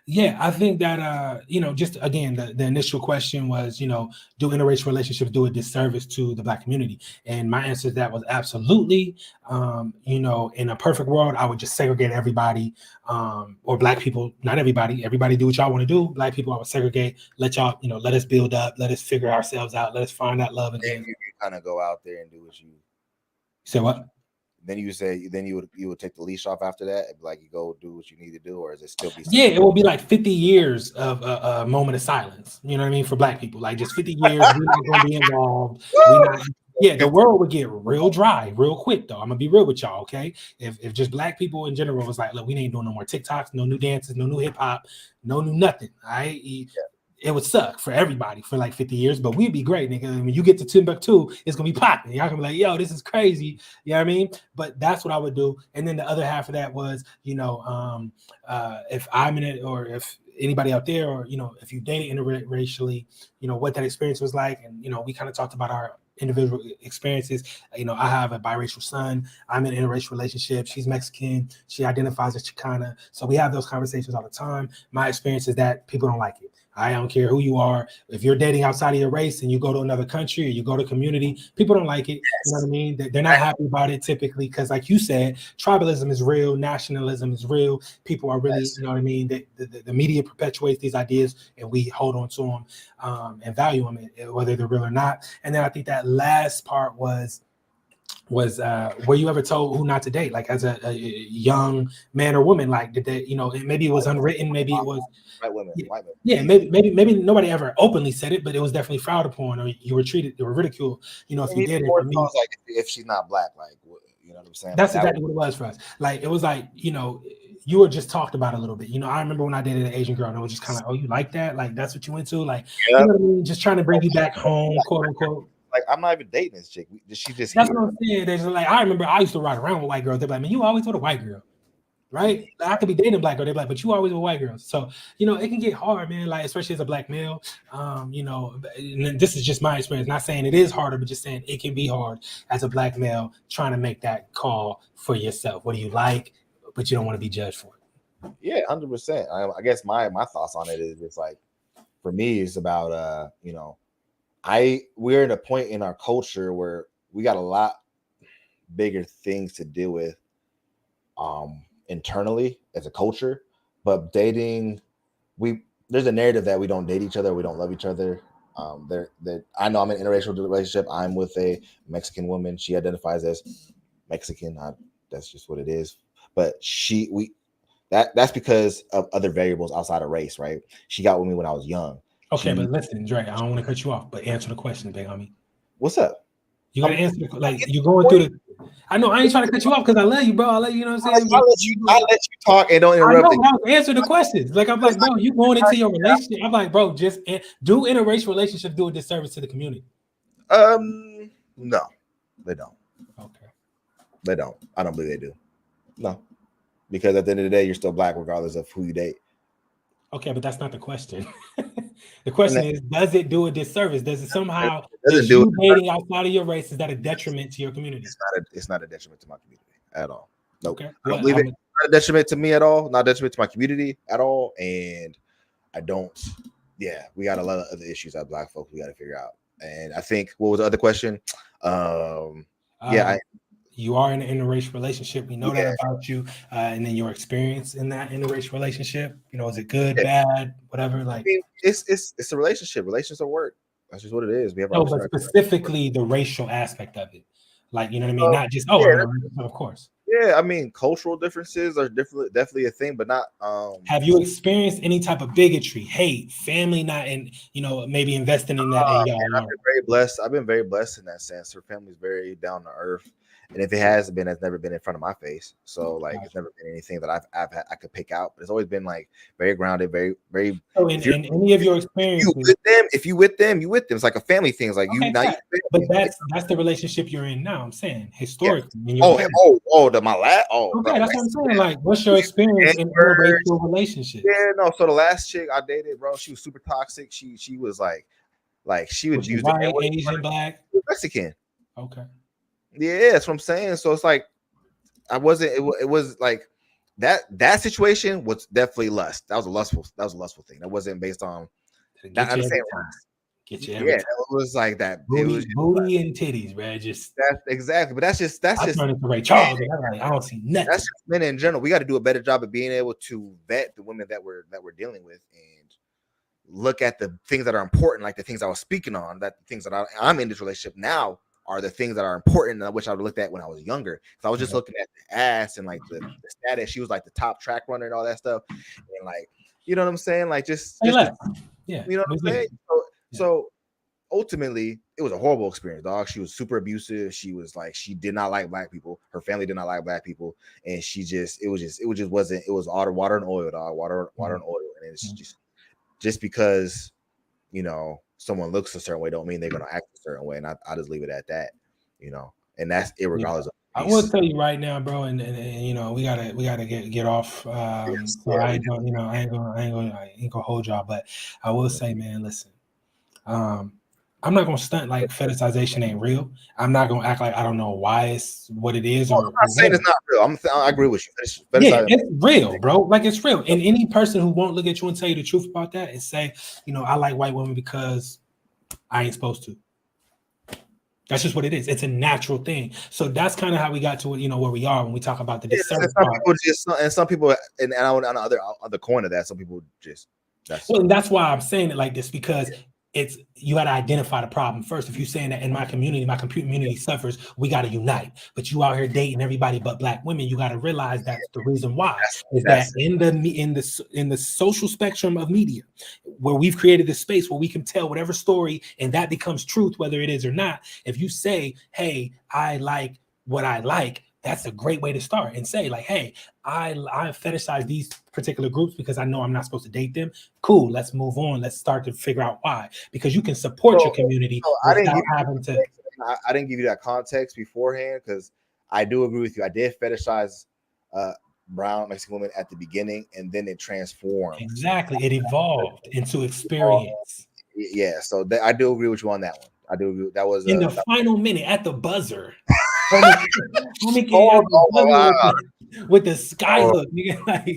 Yeah, I think that you know, just again, the initial question was, you know, do interracial relationships do a disservice to the Black community? And my answer to that was absolutely. You know, in a perfect world, I would just segregate everybody, or Black people, not everybody. Everybody do what y'all want to do. Black people, I would segregate. Let y'all, you know, let us build up. Let us figure ourselves out. Let us find that love again. And you can kind of go out there and do what you say. What? Then you would take the leash off after that, and like you go do what you need to do, or is it still be? Yeah, it will be like 50 years of a moment of silence. You know what I mean? For Black people, like just 50 years, we're not going to be involved. The world would get real dry real quick, though. I'm gonna be real with y'all, okay? If just Black people in general was like, look, we ain't doing no more TikToks, no new dances, no new hip hop, no new nothing. All right. It would suck for everybody for like 50 years, but we'd be great, nigga. When you get to Timbuktu, it's gonna be popping. Y'all gonna be like, yo, this is crazy. You know what I mean? But that's what I would do. And then the other half of that was, you know, if I'm in it, or if anybody out there, or, you know, if you dated interracially, you know, what that experience was like. And, you know, we kind of talked about our individual experiences. You know, I have a biracial son. I'm in an interracial relationship. She's Mexican. She identifies as Chicana. So we have those conversations all the time. My experience is that people don't like it. I don't care who you are. If you're dating outside of your race and you go to another country or you go to community, people don't like it. Yes. You know what I mean? They're not happy about it typically because, like you said, tribalism is real, nationalism is real. People are really, you know what I mean? The media perpetuates these ideas and we hold on to them and value them, whether they're real or not. And then I think that last part was were you ever told who not to date, like as a young man or woman? Like, did they, you know, maybe it was unwritten, maybe it was white women. Yeah, maybe nobody ever openly said it, but it was definitely frowned upon, or you were treated or ridiculed, you know, if you did it. Like if she's not Black, like, you know what I'm saying? That's exactly what it was for us. Like, it was like, you know, you were just talked about a little bit. You know, I remember when I dated an Asian girl and it was just kind of like, oh, you like that? Like, that's what you into? Like, you know what I mean? Just trying to bring you back home, quote unquote. Like, I'm not even dating this chick. She just. That's what I'm saying. There's like, I remember I used to ride around with white girls. They're like, man, you always with a white girl, right? Like, I could be dating a Black girl. They're like, but you always with white girls. So, you know, it can get hard, man. Like, especially as a Black male. You know, and this is just my experience. Not saying it is harder, but just saying it can be hard as a Black male trying to make that call for yourself. What do you like? But you don't want to be judged for it. Yeah, 100%. I guess my thoughts on it is it's like, for me, it's about you know, we're at a point in our culture where we got a lot bigger things to deal with internally as a culture, but dating, there's a narrative that we don't date each other, we don't love each other, I know I'm in an interracial relationship. I'm with a Mexican woman. She identifies as Mexican. That's just what it is. But that's because of other variables outside of race, right? She got with me when I was young. Okay, but listen, Dre, I don't want to cut you off, but answer the question, big homie. What's up? You gotta answer you're going through the. I know I ain't trying to cut you off because I love you, bro. I love you. You know what I'm saying? I'll let you talk and don't interrupt. I know, answer the questions. Like I'm like, bro, you going into your relationship. I'm like, bro, just do interracial relationships do a disservice to the community? No, they don't. Okay, they don't. I don't believe they do. No, because at the end of the day, you're still Black regardless of who you date. Okay, but that's not the question. The question is, does it do a disservice? Does it somehow you dating outside of your race, is that a detriment to your community? It's not a detriment to my community at all. Nope. Okay. I don't believe it's not a detriment to me at all, not a detriment to my community at all. And I don't, we got a lot of other issues as Black folks we got to figure out. And I think, what was the other question? You are in an interracial relationship. We know that about you, and then your experience in that interracial relationship. You know, is it good, bad, whatever? Like, I mean, it's a relationship. Relations are work. That's just what it is. We have but specifically the racial aspect of it. Like, you know what I mean? Not just of course. Yeah, I mean, cultural differences are definitely a thing, but not. Have you experienced any type of bigotry, hate, family not in, maybe investing in that? I've been very blessed. I've been very blessed in that sense. Her family's very down to earth. And if it has been, it's never been in front of my face. So like, it's never been anything that I could pick out. But it's always been like very grounded, very, very. So in any of your experiences, if you with them, It's like a family thing. It's like but that's the relationship you're in now. I'm saying historically. Yeah. Okay, that's what I'm saying. Like, what's your experience in interracial relationships? Yeah, no. So the last chick I dated, bro, she was super toxic. She was like she would use white, Asian, Black, Mexican. Okay. Yeah, that's what I'm saying. So it's like it was like that situation was definitely lust. That was a lustful thing. That wasn't based on get you it was like that. Booty and titties, man. That's exactly, but that's just Ray Charles. I don't see nothing. That's just men in general. We got to do a better job of being able to vet the women that we're dealing with and look at the things that are important, like the things I was speaking on, that the things that I'm in this relationship now are the things that are important, which I looked at when I was younger. So I was just looking at the ass and like the status. She was like the top track runner and all that stuff. And like, you know what I'm saying? Like you know what I'm saying? So ultimately, it was a horrible experience, dog. She was super abusive. She was like, she did not like Black people. Her family did not like Black people. And it was all water and oil, dog. Water and oil. And it's just because, someone looks a certain way don't mean they're going to act a certain way. And I just leave it at that, and that's irregardless of I will tell you right now, bro, and we gotta get off. So I ain't gonna hold y'all, but I will say, man, listen, I'm not gonna stunt like fetishization ain't real. I'm not gonna act like I don't know why it's what it is. I'm not saying it's not real. I agree with you. It's real, bro. Like, it's real. And any person who won't look at you and tell you the truth about that and say, I like white women because I ain't supposed to. That's just what it is. It's a natural thing. So that's kind of how we got to where we are when we talk about the discernment. Some people, and on the other corner of that, some people just. And that's why I'm saying it like this, because you got to identify the problem first. If you're saying that in my community suffers, we got to unite. But you out here dating everybody but Black women, you got to realize that's the reason why. That in the social spectrum of media, where we've created this space where we can tell whatever story and that becomes truth, whether it is or not. If you say, "Hey, I like what I like," that's a great way to start and say, like, "Hey, I fetishize these particular groups because I know I'm not supposed to date them." Cool, let's move on. Let's start to figure out why. Because you can support your community without having to. I didn't give you that context beforehand because I do agree with you. I did fetishize brown Mexican women at the beginning, and then it transformed. Exactly, it evolved into experience. Yeah, so I do agree with you on that one. I do agree. That was in the final minute at the buzzer. With the skyhook, like,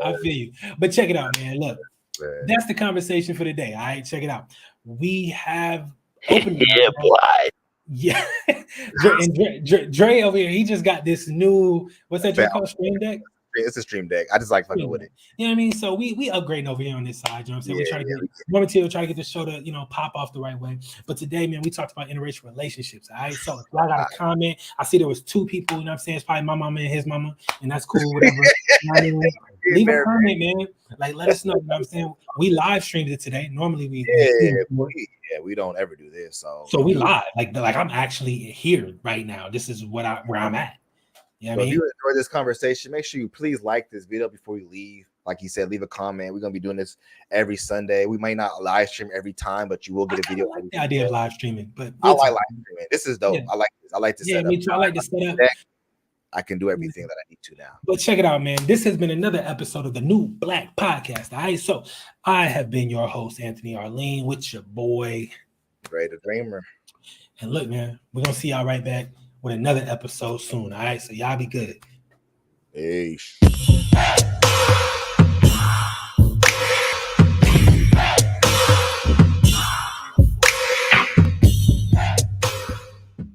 I feel you. But check it out, man. Look, that's the conversation for today. All right, check it out. We have opened Dre over here. He just got this new, what's that drink called? Stream Deck? it's a stream deck. I just like fucking with it. You know what I mean? So we upgrading over here on this side. You know what I'm saying? We're trying to get momentarily try to get the show to pop off the right way. But today, man, we talked about interracial relationships. All right. So if y'all got a comment, I see there was 2 people. You know what I'm saying? It's probably my mama and his mama, and that's cool. Whatever. You know what I mean? Leave a comment, man. Like, let us know. You know what I'm saying? We live streamed it today. Normally we don't ever do this. So we live. Like I'm actually here right now. This is where I'm at. You know what I mean? If you enjoyed this conversation, make sure you please like this video before you leave. Like you said, leave a comment. We're gonna be doing this every Sunday. We might not live stream every time, but you will get a video. I like the idea of live streaming, but I like live streaming. This is dope. Yeah. I like this. I like to set up. Me too. I like to set up. I can do everything that I need to now. But check it out, man. This has been another episode of the New Blaq Podcast. All right. So I have been your host, Anthony Arlene, with your boy, Greater Dreamer. And look, man, we're gonna see y'all right back with another episode soon. All right. So y'all be good. Peace.